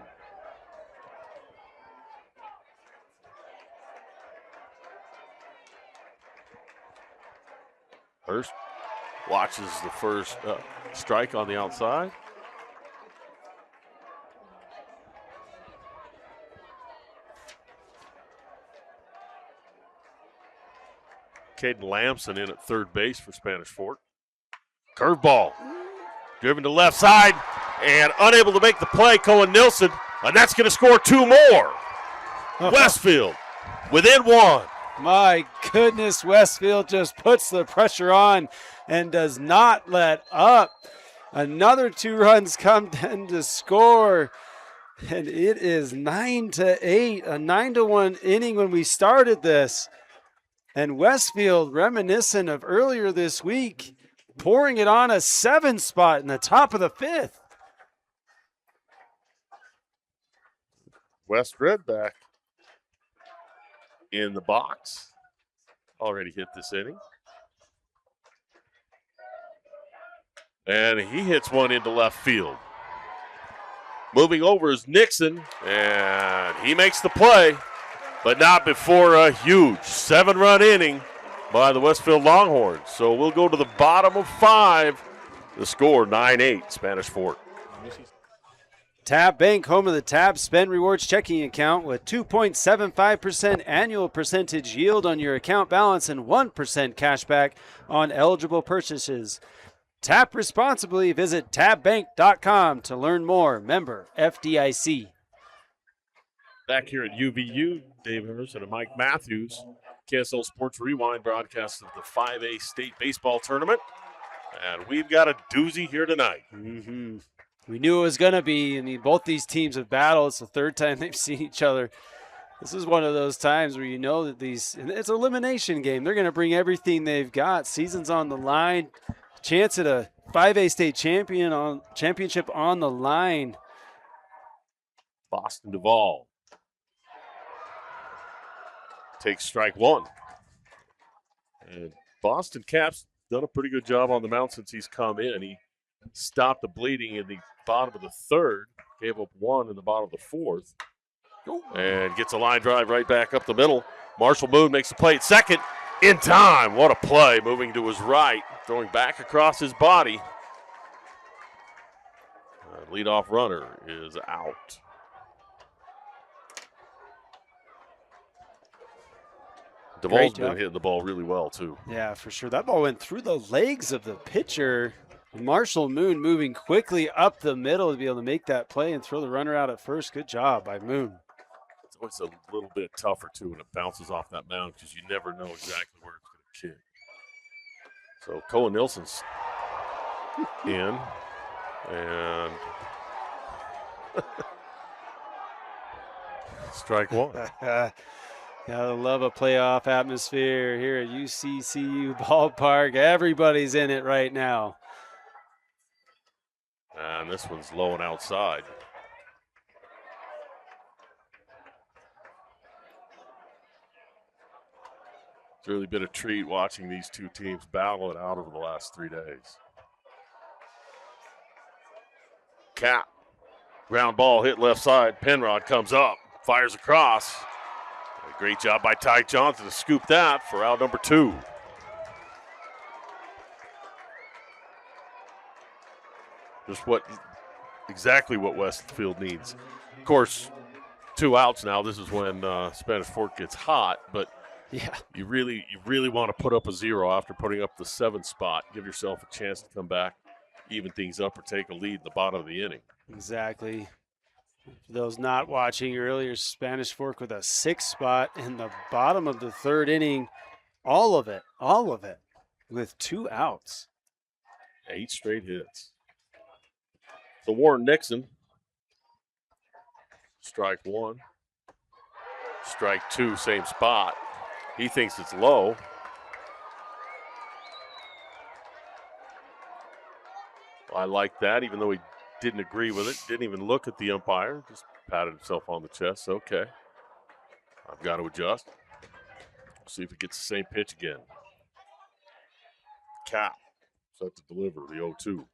Hurst watches the first strike on the outside. Caden Lamson in at third base for Spanish Fork. Curveball. Driven to left side and unable to make the play, Cohen Nilsson. And that's going to score 2 more. Westfield within 1. My goodness, Westfield just puts the pressure on and does not let up. Another 2 runs come in to score. And it is 9-8, a 9-1 inning when we started this. And Westfield, reminiscent of earlier this week, pouring it on a 7 spot in the top of the 5th. West Redback in the box. Already hit this inning. And he hits one into left field. Moving over is Nixon, and he makes the play, but not before a huge 7-run inning by the West Field Longhorns. So we'll go to the bottom of 5. The score 9-8, Spanish Fort. Tab Bank, home of the Tab Spend Rewards checking account with 2.75% annual percentage yield on your account balance and 1% cash back on eligible purchases. Tap responsibly. Visit tabbank.com to learn more. Member FDIC. Back here at UVU, Dave Emerson and Mike Matthews, KSL Sports Rewind broadcast of the 5A State Baseball Tournament. And we've got a doozy here tonight. Mm-hmm. We knew it was going to be. I mean, both these teams have battled. It's the third time they've seen each other. This is one of those times where you know that it's an elimination game. They're going to bring everything they've got. Season's on the line. Chance at a 5A state championship on the line. Boston Duvall takes strike 1. And Boston Cap's done a pretty good job on the mound since he's come in. He stopped the bleeding in the bottom of the 3rd, gave up 1 in the bottom of the 4th, and gets a line drive right back up the middle. Marshall Moon makes the play at second in time. What a play, moving to his right, throwing back across his body. Leadoff runner is out. Duvall's been hitting the ball really well, too. Yeah, for sure. That ball went through the legs of the pitcher. Marshall Moon moving quickly up the middle to be able to make that play and throw the runner out at first. Good job by Moon. It's always a little bit tougher, too, when it bounces off that mound because you never know exactly where it's going to kick. So Cohen Nilsson's in, and strike 1. Gotta love a playoff atmosphere here at UCCU Ballpark. Everybody's in it right now. And this one's low and outside. It's really been a treat watching these two teams battle it out over the last 3 days. Cap, ground ball hit left side. Penrod comes up, fires across. A great job by Ty Johnson to scoop that for out number 2. Just exactly what Westfield needs. Of course, 2 outs now. This is when Spanish Fort gets hot, but yeah, you really want to put up a 0 after putting up the 7th spot. Give yourself a chance to come back, even things up, or take a lead in the bottom of the inning. Exactly. For those not watching earlier, Spanish Fork with a 6th spot in the bottom of the 3rd inning. All of it, with 2 outs. 8 straight hits. So Warren Nixon, strike 1. Strike 2, same spot. He thinks it's low. I like that, even though he didn't agree with it. Didn't even look at the umpire. Just patted himself on the chest. Okay. I've got to adjust. See if it gets the same pitch again. Cap set to deliver the 0-2.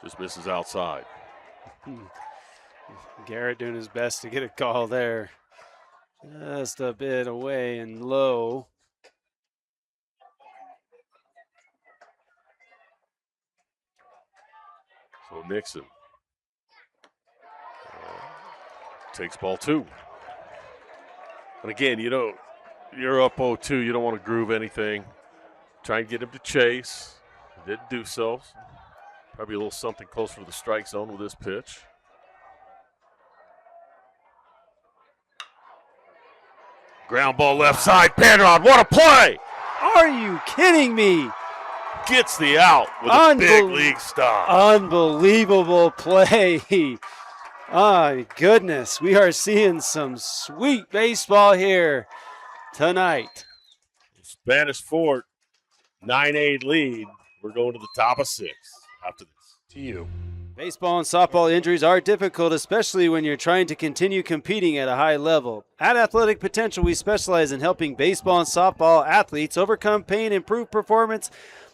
Just misses outside. Garrett doing his best to get a call there. Just a bit away and low. So Nixon takes ball 2. And again, you're up 0-2. You don't want to groove anything. Try and get him to chase. He didn't do so. Probably a little something closer to the strike zone with this pitch. Ground ball left side. Penrod, what a play! Are you kidding me? Gets the out with a big league stop. Unbelievable play. Oh, goodness. We are seeing some sweet baseball here tonight. Spanish Fort, 9-8 lead. We're going to the top of 6 after this. To you. Baseball and softball injuries are difficult, especially when you're trying to continue competing at a high level. At Athletic Potential, we specialize in helping baseball and softball athletes overcome pain, improve performance,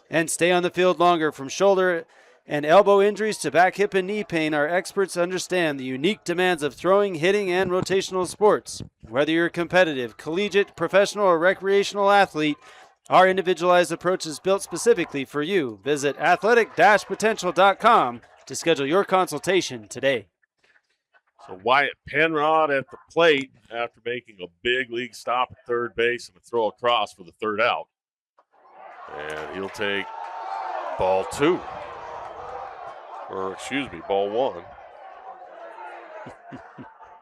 and stay on the field longer. From shoulder and elbow injuries to back, hip, and knee pain, our experts understand the unique demands of throwing, hitting, and rotational sports. Whether you're a competitive, collegiate, professional, or recreational athlete, our individualized approach is built specifically for you. Visit athletic-potential.com to schedule your consultation today. So Wyatt Penrod at the plate after making a big league stop at third base and a throw across for the third out. And he'll take ball 2. Or, excuse me, ball 1.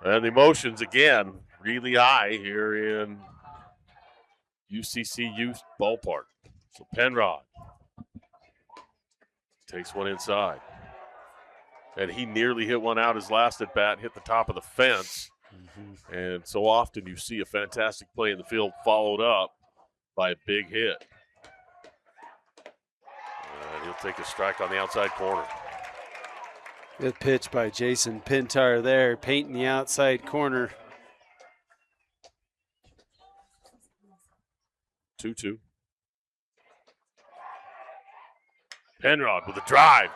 And the emotions, again, really high here in UCC Youth Ballpark. So Penrod takes one inside. And he nearly hit one out his last at bat, hit the top of the fence. Mm-hmm. And so often you see a fantastic play in the field followed up by a big hit. And he'll take a strike on the outside corner. Good pitch by Jason Pintar there, painting the outside corner. 2-2. Penrod with a drive.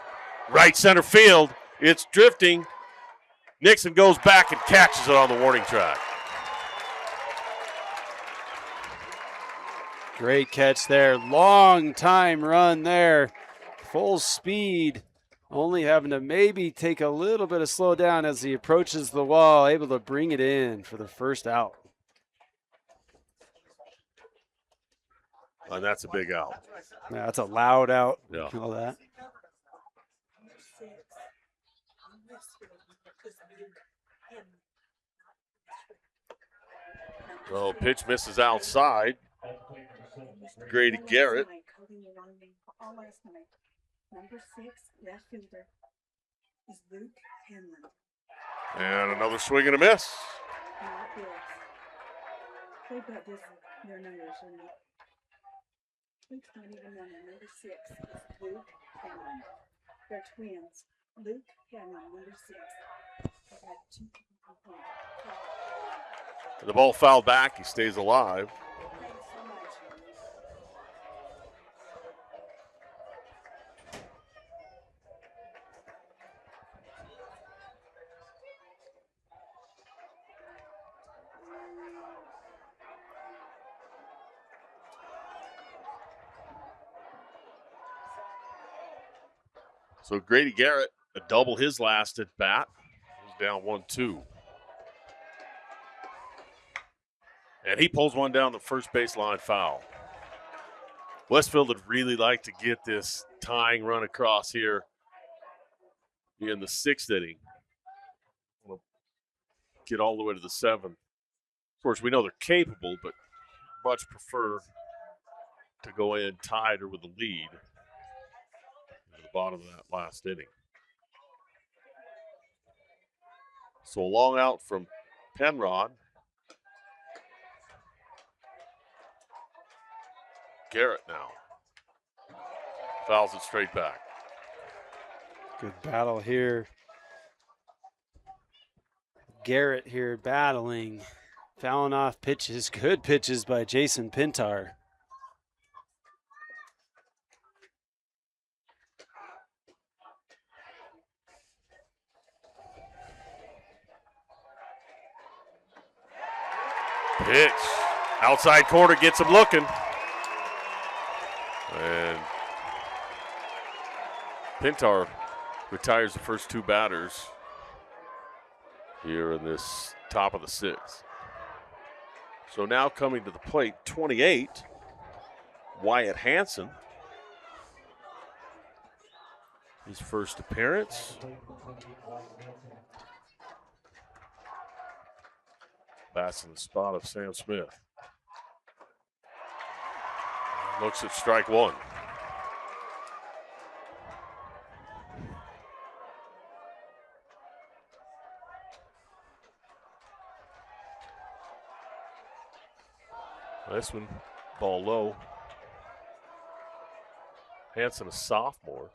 Right center field. It's drifting. Nixon goes back and catches it on the warning track. Great catch there. Long time run there. Full speed. Only having to maybe take a little bit of slow down as he approaches the wall. Able to bring it in for the first out. And that's a big out. Yeah, that's a loud out. Yeah. All that. Well, pitch misses outside. Grady Garrett. Number 6, left fielder, is Luke Hanlon. And another swing and a miss. They've got their numbers in it. Luke's not even number. Number 6 is Luke Hanlon. They're twins. Luke Hanlon, number 6. They've had 2 people. The ball fouled back. He stays alive. Thanks so much. So Grady Garrett, a double his last at bat. He's down 1-2. And he pulls one down the first baseline foul. Westfield would really like to get this tying run across here in the 6th inning. We'll get all the way to the 7th. Of course, we know they're capable, but much prefer to go in tied or with a lead at the bottom of that last inning. So a long out from Penrod. Garrett now fouls it straight back. Good battle here. Garrett here battling, fouling off pitches. Good pitches by Jason Pintar. Pitch. Outside corner gets him looking. And Pintar retires the first 2 batters here in this top of the 6th. So now coming to the plate, 28, Wyatt Hansen. His first appearance. Bats in the spot of Sam Smith. Looks at strike 1. This one, ball low. Hansen, a sophomore.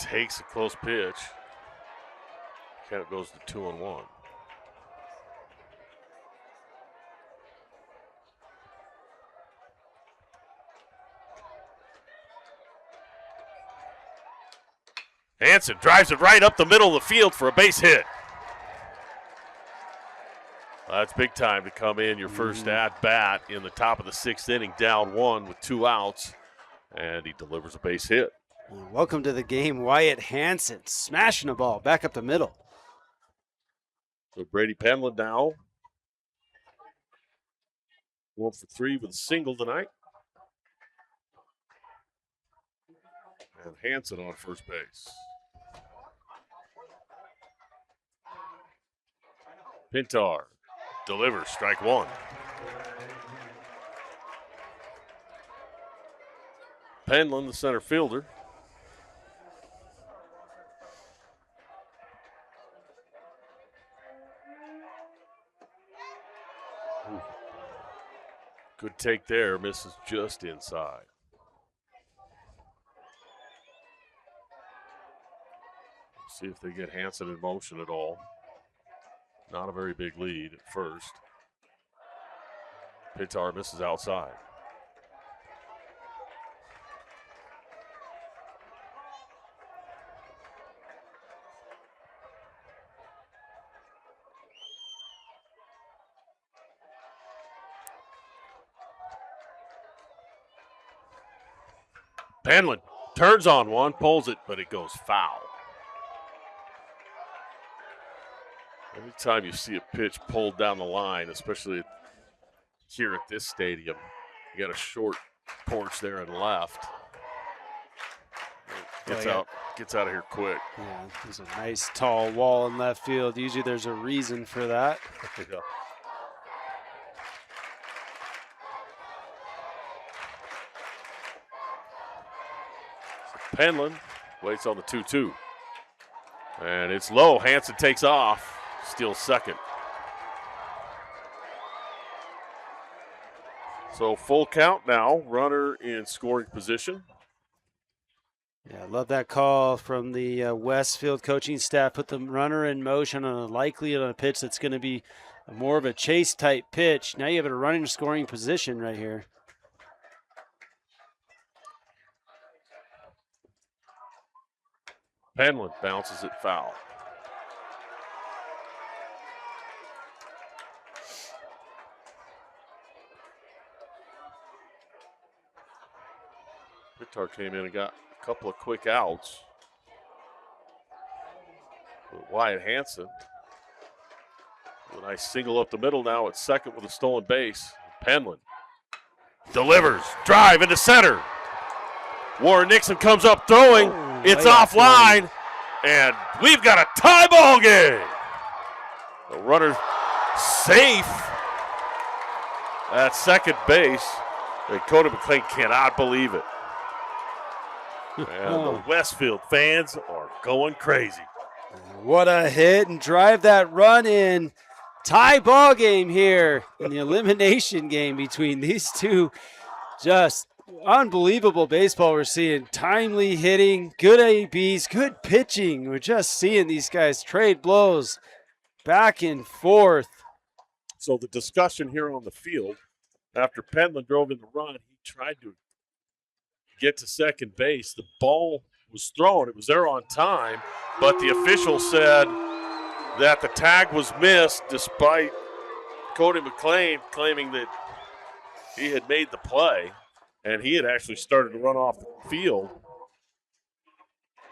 takes a close pitch. Count goes to 2-1. Hansen drives it right up the middle of the field for a base hit. That's big time to come in your first at-bat in the top of the 6th inning, down 1 with 2 outs, and he delivers a base hit. Welcome to the game, Wyatt Hansen, smashing the ball back up the middle. So Brady Penland now 1 for 3 with a single tonight. And Hansen on first base. Pintar delivers, strike 1. Penland, the center fielder. Ooh. Good take there, misses just inside. See if they get Hansen in motion at all. Not a very big lead at first. Pintar misses outside. Penland turns on one, pulls it, but it goes foul. Anytime you see a pitch pulled down the line, especially here at this stadium, you got a short porch there and left. Gets out of here quick. Yeah, there's a nice tall wall in left field. Usually there's a reason for that. Yeah. Penland waits on the 2-2. And it's low. Hansen takes off. Steals second. So full count now. Runner in scoring position. Yeah, I love that call from the West Field coaching staff. Put the runner in motion on a pitch that's going to be more of a chase type pitch. Now you have a running scoring position right here. Penland bounces it foul. Pintar came in and got a couple of quick outs. But Wyatt Hansen with a nice single up the middle now at second with a stolen base. Penland delivers, drive into center. Warren Nixon comes up throwing. It's offline, and we've got a tie ball game. The runner safe at second base. And Cody McLean cannot believe it. And the Westfield fans are going crazy. What a hit and drive that run in. Tie ball game here in the elimination game between these two. Just unbelievable baseball we're seeing. Timely hitting, good ABs, good pitching. We're just seeing these guys trade blows back and forth. So the discussion here on the field, after Penland drove in the run, he tried to get to second base. The ball was thrown. It was there on time, but the official said that the tag was missed despite Cody McLean claiming that he had made the play and he had actually started to run off the field.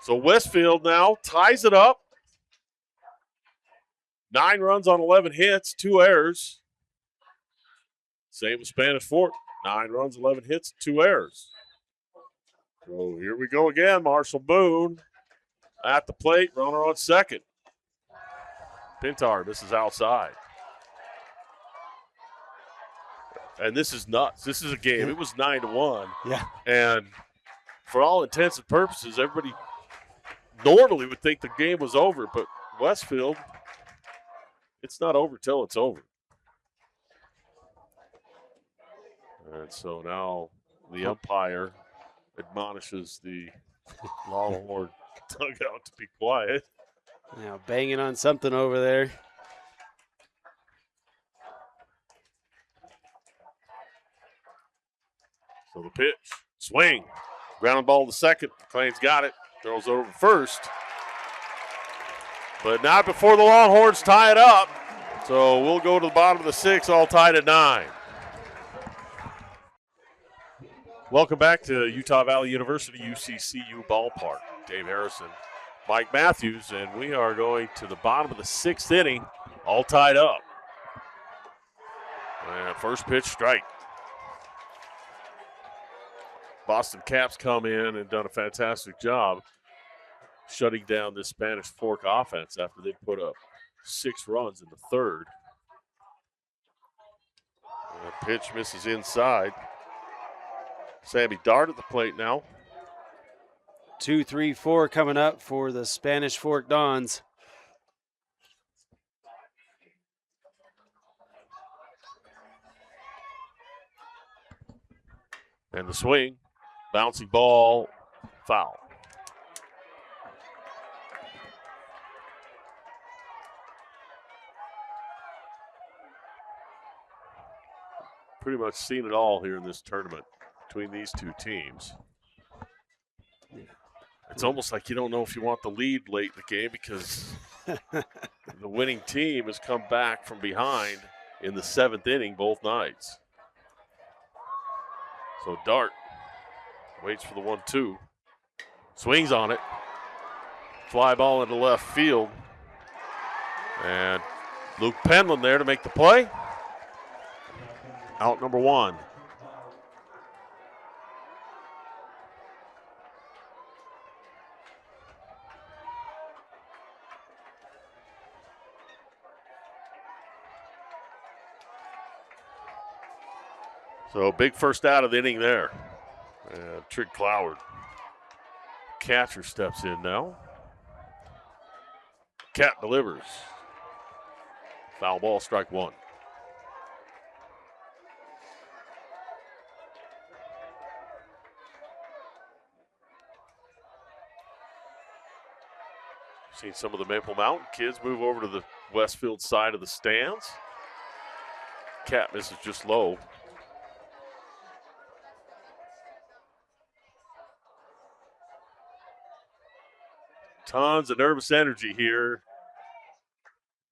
So Westfield now ties it up. 9 runs on 11 hits, 2 errors. Same with Spanish Fort. 9 runs, 11 hits, 2 errors. So here we go again. Marshall Boone at the plate, runner on second. Pintar misses outside. And this is nuts. This is a game. It was 9-1. Yeah. And for all intents and purposes, everybody normally would think the game was over, but Westfield, it's not over till it's over. And so now the umpire admonishes the Longhorn dugout to be quiet. Now banging on something over there. So the pitch, swing, ground ball to second. McLean's got it, throws over first. But not before the Longhorns tie it up. So we'll go to the bottom of the 6th, all tied at 9. Welcome back to Utah Valley University, UCCU Ballpark. Dave Harrison, Mike Matthews, and we are going to the bottom of the 6th inning, all tied up. And first pitch, strike. Boston Caps come in and done a fantastic job shutting down this Spanish Fork offense after they put up 6 runs in the 3rd. And the pitch misses inside. Sammy Dart at the plate now. 2, 3, 4 coming up for the Spanish Fork Dons. And the swing, bouncing ball, foul. Pretty much seen it all here in this tournament between these two teams. It's almost like you don't know if you want the lead late in the game because the winning team has come back from behind in the 7th inning both nights. So Dart waits for the 1-2. Swings on it. Fly ball into left field. And Luke Penland there to make the play. Out number 1. So big first out of the inning there. And Trig Cloward. Catcher steps in now. Cat delivers. Foul ball, strike 1. Seen some of the Maple Mountain kids move over to the Westfield side of the stands. Cat misses just low. Tons of nervous energy here.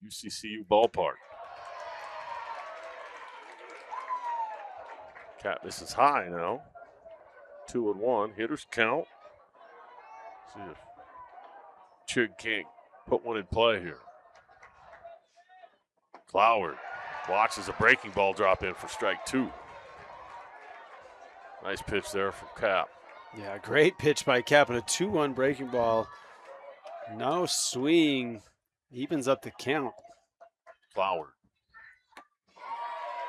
UCCU Ballpark. Cat misses high now. 2-1. Hitters count. See if Chig can't put one in play here. Cloward watches a breaking ball drop in for strike 2. Nice pitch there from Cap. Yeah, great pitch by Cap and a 2-1 breaking ball. No swing. Evens up the count. Cloward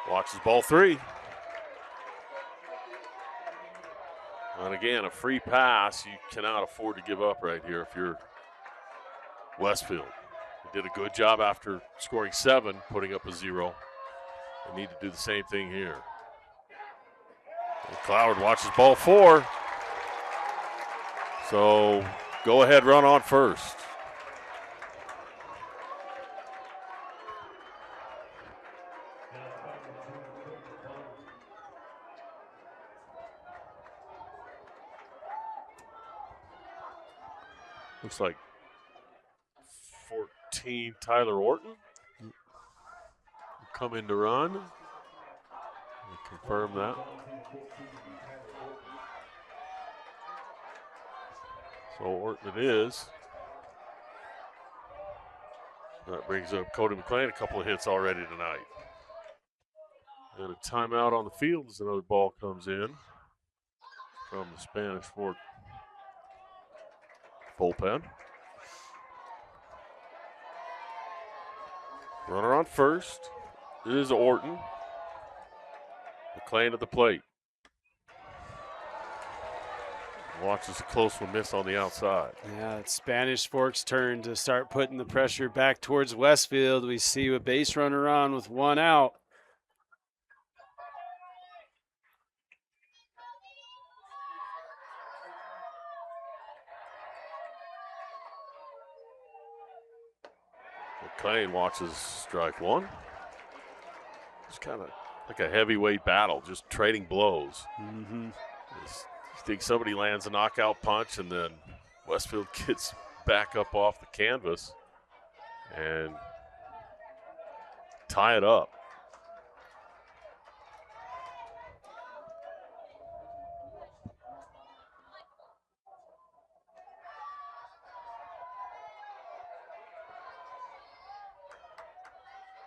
watches ball 3. And again, a free pass you cannot afford to give up right here if you're Westfield. They did a good job after scoring 7, putting up a 0. They need to do the same thing here. And Cloward watches ball 4. So go ahead, run on first. Looks like 14, Tyler Orton will come in to run. We'll confirm that. So Orton it is. That brings up Cody McLean, a couple of hits already tonight. And a timeout on the field as another ball comes in from the Spanish Fork bullpen. Runner on first is Orton. McLean at the plate. Watches a close one miss on the outside. Yeah, it's Spanish Fork's turn to start putting the pressure back towards Westfield. We see a base runner on with 1 out. McLean watches strike one. It's kind of like a heavyweight battle, just trading blows. Mm-hmm. You think somebody lands a knockout punch, and then Westfield gets back up off the canvas and tie it up.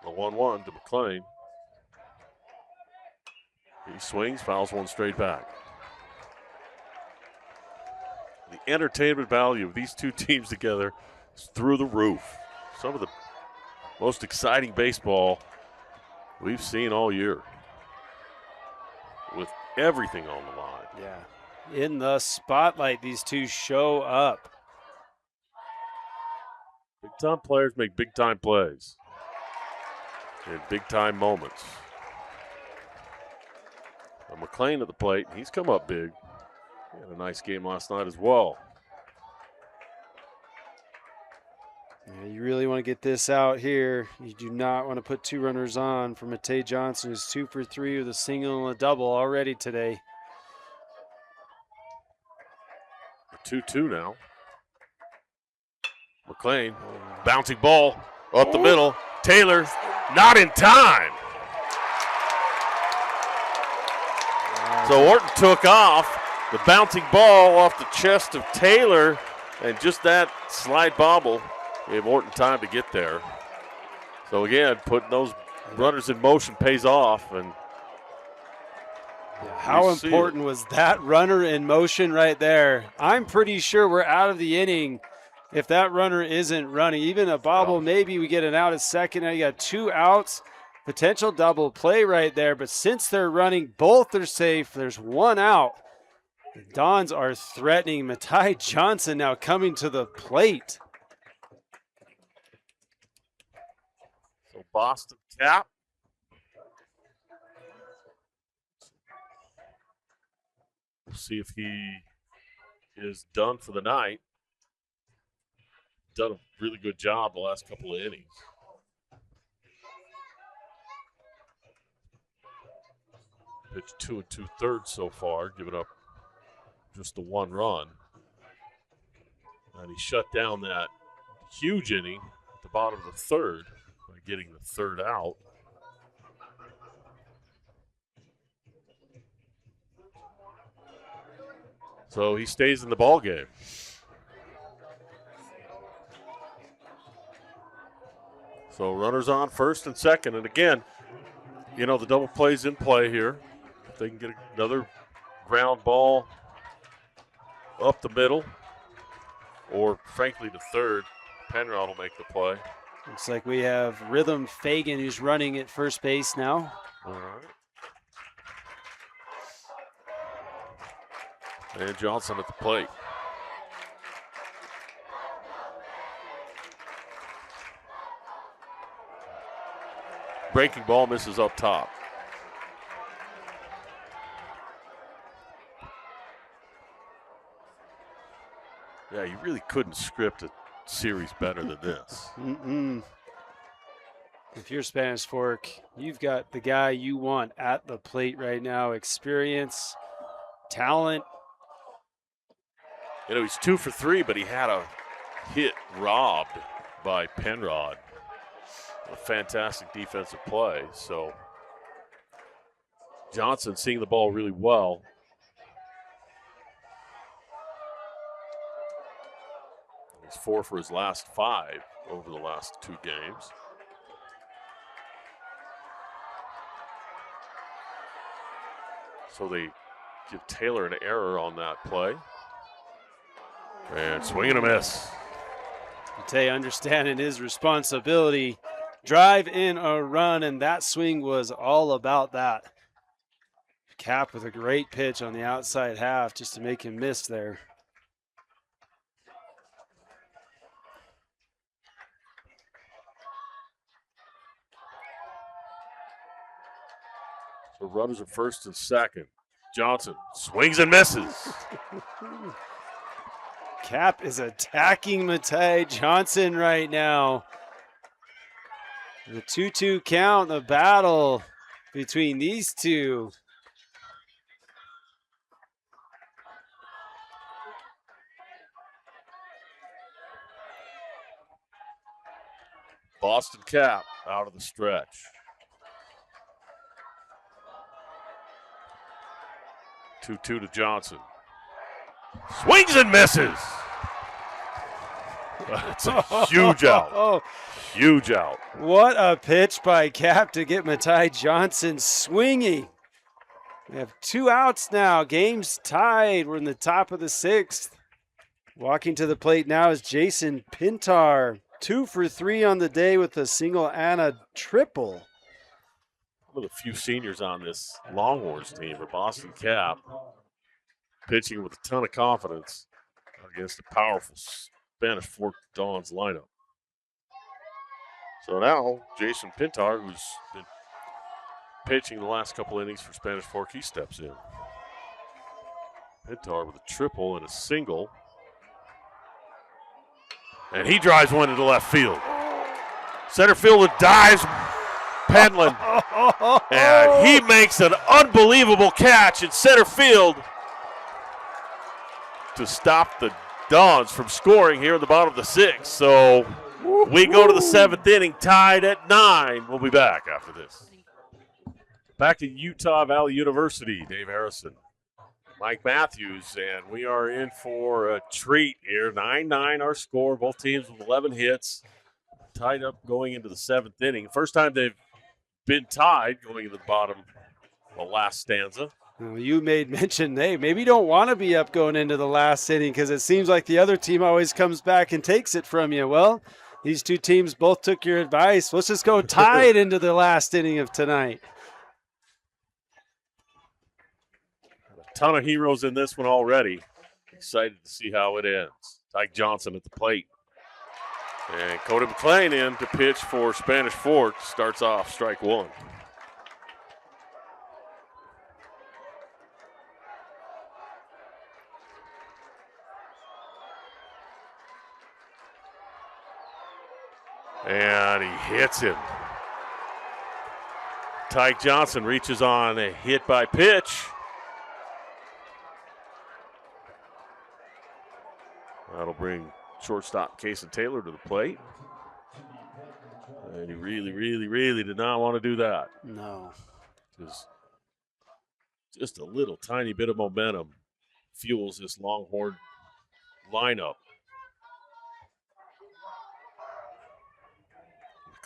The 1-1 to McLean. He swings, fouls one straight back. The entertainment value of these two teams together is through the roof. Some of the most exciting baseball we've seen all year, with everything on the line. Yeah. In the spotlight, these two show up. Big-time players make big-time plays in big-time moments. Now McLean at the plate, he's come up big. He had a nice game last night as well. Yeah, you really want to get this out here. You do not want to put two runners on for Matei Johnson, who's 2 for 3 with a single and a double already today. A 2-2 now. McLean, bouncing ball up the middle. Taylor, not in time. So Orton took off the bouncing ball off the chest of Taylor, and just that slide bobble gave Orton time to get there. So again, putting those runners in motion pays off. And how important was that runner in motion right there? I'm pretty sure we're out of the inning if that runner isn't running. Even a bobble, maybe we get an out at second. Now you got 2 outs, potential double play right there. But since they're running, both are safe. There's 1 out. The Dons are threatening. Matei Johnson now coming to the plate. So Boston Cap. We'll see if he is done for the night. Done a really good job the last couple of innings. Pitched 2 2/3 so far, giving up just the 1 run. And he shut down that huge inning at the bottom of the 3rd by getting the 3rd out. So he stays in the ball game. So runners on first and second. And again, you know, the double play's in play here. If they can get another ground ball up the middle, or frankly to third, Penrod will make the play. Looks like we have Rhythm Fagan, who's running at first base now. All right. And Johnson at the plate. Breaking ball misses up top. Yeah, you really couldn't script a series better than this. If you're Spanish Fork, you've got the guy you want at the plate right now. Experience, talent. You know, he's 2 for 3, but he had a hit robbed by Penrod. A fantastic defensive play. So Johnson seeing the ball really well. He's 4 for his last 5 over the last 2 games. So they give Taylor an error on that play. And swing and a miss. Matei understanding his responsibility. Drive in a run, and that swing was all about that. Cap with a great pitch on the outside half just to make him miss there. So runners are first and second. Johnson swings and misses. Cap is attacking Matei Johnson right now. The 2-2 count, the battle between these two. Boston Cap out of the stretch. 2-2 to Johnson. Swings and misses. That's a huge out. Huge out. What a pitch by Cap to get Matai Johnson swinging. We have 2 outs now. Game's tied. We're in the top of the 6th. Walking to the plate now is Jason Pintar. 2 for 3 on the day with a single and a triple. One of the few seniors on this Longhorns team for Boston Cap. Pitching with a ton of confidence against a powerful Spanish Fork Dons lineup. So now Jason Pintar, who's been pitching the last couple innings for Spanish Fork, he steps in. Pintar with a triple and a single. And he drives one into left field. Center fielder dives, Penland. And he makes an unbelievable catch in center field to stop the Dons from scoring here in the bottom of the 6th. So we go to the 7th inning, tied at 9. We'll be back after this. Back to Utah Valley University, Dave Harrison, Mike Matthews, and we are in for a treat here. 9-9 our score, both teams with 11 hits, tied up going into the 7th inning. First time they've been tied going into the bottom of the last stanza. Well, you made mention, hey, maybe you don't want to be up going into the last inning because it seems like the other team always comes back and takes it from you. Well, these two teams both took your advice. Let's just go tie it into the last inning of tonight. A ton of heroes in this one already. Excited to see how it ends. Tyke Johnson at the plate. And Cody McLean in to pitch for Spanish Fork. Starts off strike 1. And he hits him. Tyke Johnson reaches on a hit by pitch. That'll bring shortstop Cason Taylor to the plate. And he really did not want to do that. No. Just a little tiny bit of momentum fuels this Longhorn lineup.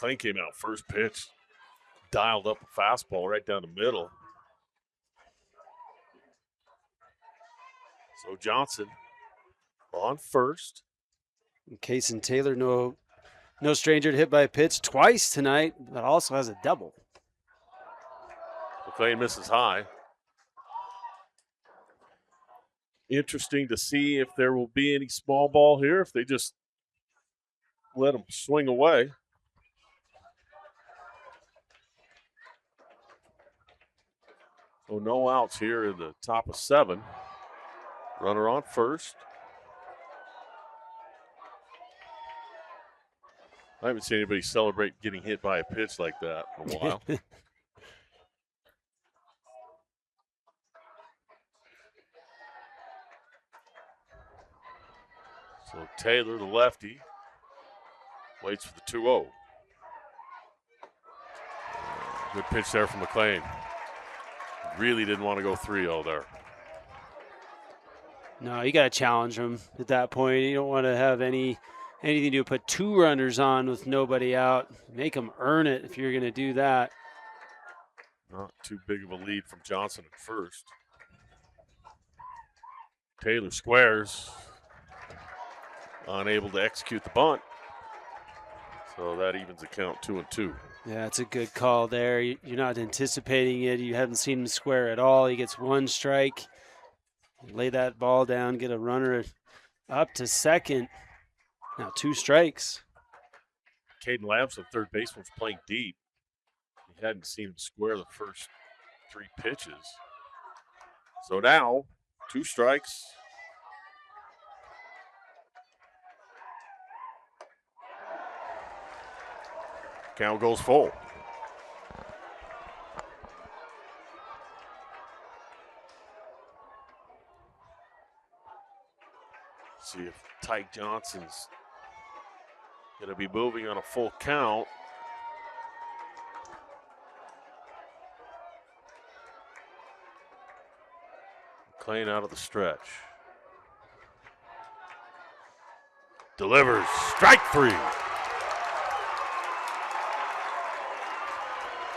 McLean came out first pitch, dialed up a fastball right down the middle. So Johnson on first. Cason Taylor, no stranger to hit by a pitch twice tonight, but also has a double. McLean misses high. Interesting to see if there will be any small ball here, if they just let him swing away. So no outs here in the top of 7. Runner on first. I haven't seen anybody celebrate getting hit by a pitch like that in a while. So Taylor, the lefty, waits for the 2-0. Good pitch there from McLean. Really didn't want to go 3-0 there. No, you got to challenge him at that point. You don't want to have anything to put 2 runners on with nobody out. Make them earn it if you're going to do that. Not too big of a lead from Johnson at first. Taylor squares. Unable to execute the bunt. So that evens the count 2-2. Yeah, it's a good call there. You're not anticipating it. You haven't seen him square at all. He gets 1 strike. Lay that ball down, get a runner up to second. Now 2 strikes. Caden Lamson, third baseman, was playing deep. He hadn't seen him square the first 3 pitches. So now, 2 strikes. Count goes full. See if Tyke Johnson's going to be moving on a full count. McLean out of the stretch. Delivers. Strike 3.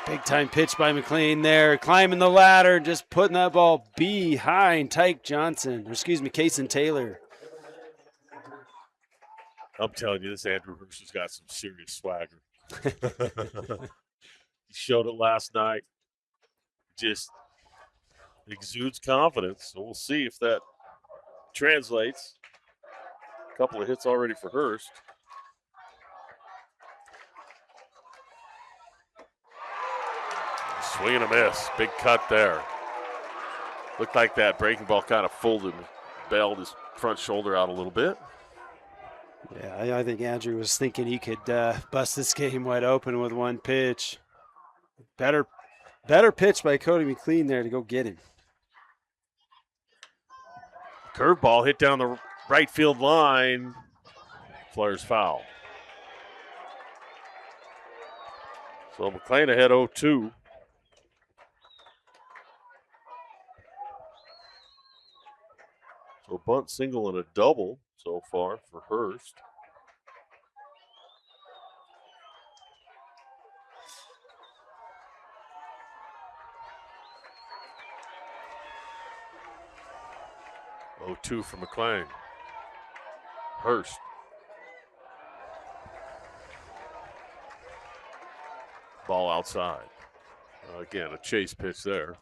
Big time pitch by McLean there. Climbing the ladder, just putting that ball behind Tyke Johnson. Or excuse me, Kason Taylor. I'm telling you, this Andrew Hurst has got some serious swagger. He showed it last night. Just exudes confidence. So we'll see if that translates. A couple of hits already for Hurst. Swing and a miss. Big cut there. Looked like that breaking ball kind of folded and bailed his front shoulder out a little bit. Yeah, I think Andrew was thinking he could bust this game wide open with one pitch. Better pitch by Cody McLean there to go get him. Curveball hit down the right field line. Flyers foul. So McLean ahead 0-2. So a bunt, single, and a double so far for Hurst. Oh, 2 for McLean. Hurst. Ball outside. Again, a chase pitch there.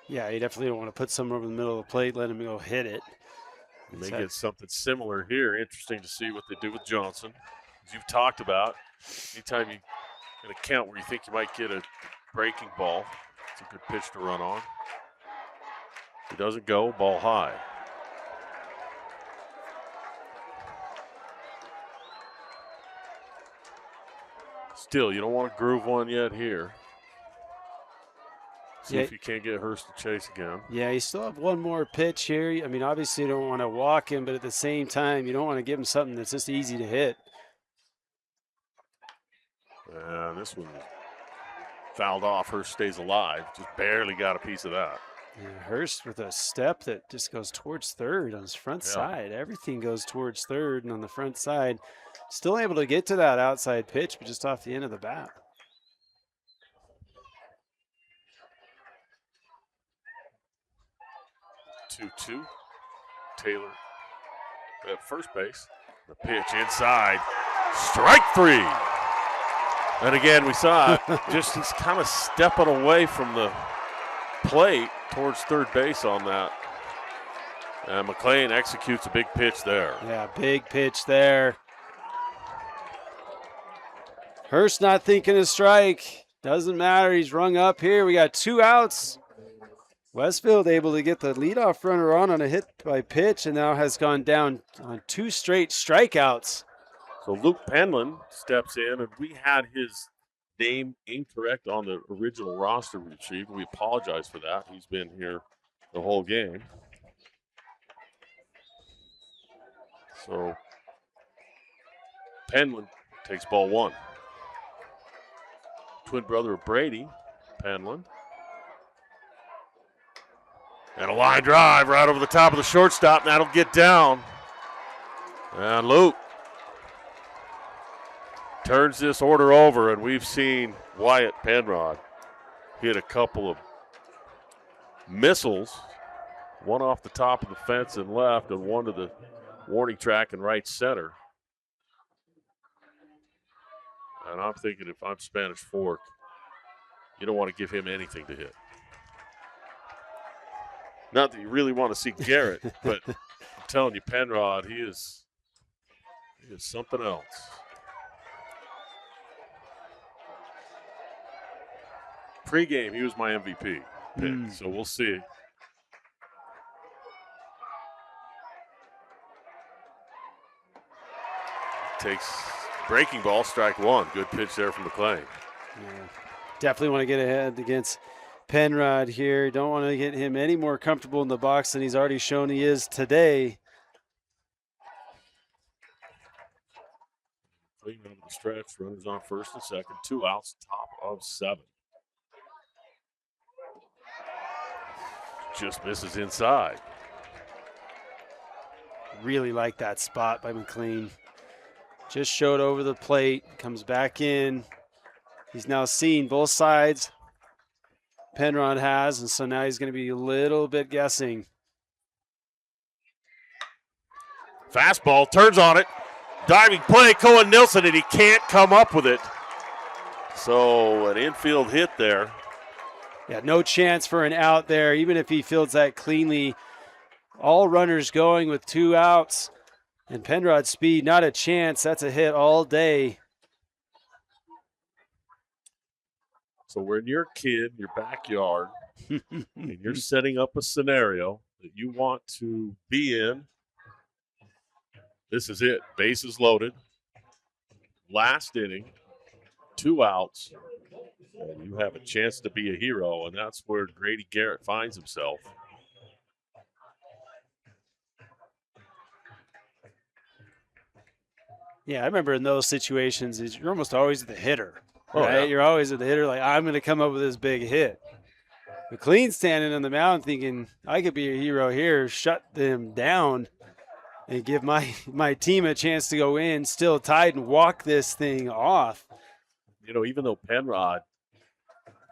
Yeah, you definitely don't want to put someone over the middle of the plate, let him go hit it. May get something similar here. Interesting to see what they do with Johnson. As you've talked about, anytime you in a count where you think you might get a breaking ball, it's a good pitch to run on. He doesn't go, ball high. Still, you don't want to groove one yet here. See if you can't get Hurst to chase again. Yeah, you still have one more pitch here. I mean, obviously you don't want to walk him, but at the same time, you don't want to give him something that's just easy to hit. And this one fouled off. Hurst stays alive. Just barely got a piece of that. Yeah, Hurst with a step that just goes towards third on his front side. Everything goes towards third and on the front side. Still able to get to that outside pitch, but just off the end of the bat. Two. Taylor at first base. The pitch inside. Strike 3. And again, we saw it. Just he's kind of stepping away from the plate towards third base on that. And McLean executes a big pitch there. Yeah, big pitch there. Hurst not thinking a strike. Doesn't matter. He's rung up here. We got 2 outs. Westfield able to get the leadoff runner on a hit by pitch and now has gone down on 2 straight strikeouts. So Luke Penland steps in, and we had his name incorrect on the original roster retrieve. We apologize for that. He's been here the whole game. So Penland takes ball 1. Twin brother of Brady, Penland. And a line drive right over the top of the shortstop, and that'll get down. And Luke turns this order over, and we've seen Wyatt Penrod hit a couple of missiles, one off the top of the fence and left, and one to the warning track and right center. And I'm thinking if I'm Spanish Fork, you don't want to give him anything to hit. Not that you really want to see Garrett, but I'm telling you, Penrod, he is something else. Pre-game, he was my MVP pick, so we'll see. Takes Breaking ball, strike one. Good pitch there from McLean. Yeah. Definitely want to get ahead against Penrod here. Don't want to get him any more comfortable in the box than he's already shown he is today. Clean over the stretch. Runners on first and second. 2 outs. Top of 7. Just misses inside. Really like that spot by McLean. Just showed over the plate. Comes back in. He's now seen both sides. Penrod has, and so now he's going to be a little bit guessing. Fastball, turns on it. Diving play, Cohen Nilsson, and he can't come up with it. So an infield hit there. Yeah, no chance for an out there, even if he fields that cleanly. All runners going with 2 outs. And Penrod's speed, not a chance. That's a hit all day. So when you're a kid in your backyard and you're setting up a scenario that you want to be in, this is it. Bases loaded. Last inning. 2 outs. And you have a chance to be a hero, and that's where Grady Garrett finds himself. Yeah, I remember in those situations, you're almost always the hitter, Oh, right? yeah. You're always the hitter, like, I'm going to come up with this big hit. McLean's standing on the mound thinking, I could be a hero here, shut them down, and give my team a chance to go in, still tied, and walk this thing off. You know, even though Penrod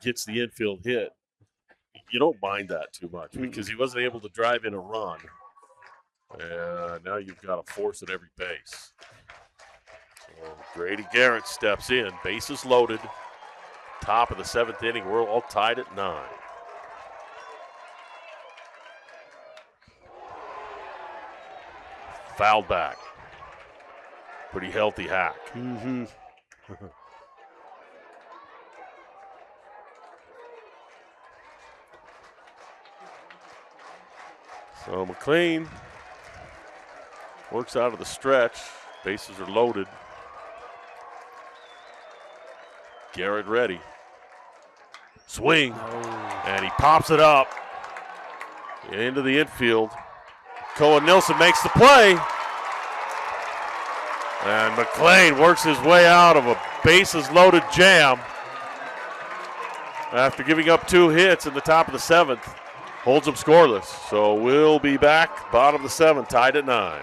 gets the infield hit, you don't mind that too much because he wasn't able to drive in a run. And now you've got to force at every base. So Grady Garrett steps in, bases loaded. Top of the 7th inning, we're all tied at 9. Fouled back. Pretty healthy hack. Mm-hmm. So McLean works out of the stretch. Bases are loaded. Garrett ready. Swing. And he pops it up into the infield. Cohen Nilsson makes the play. And McLean works his way out of a bases loaded jam after giving up 2 hits in the top of the 7th. Holds them scoreless. So we'll be back, bottom of the 7th, tied at 9.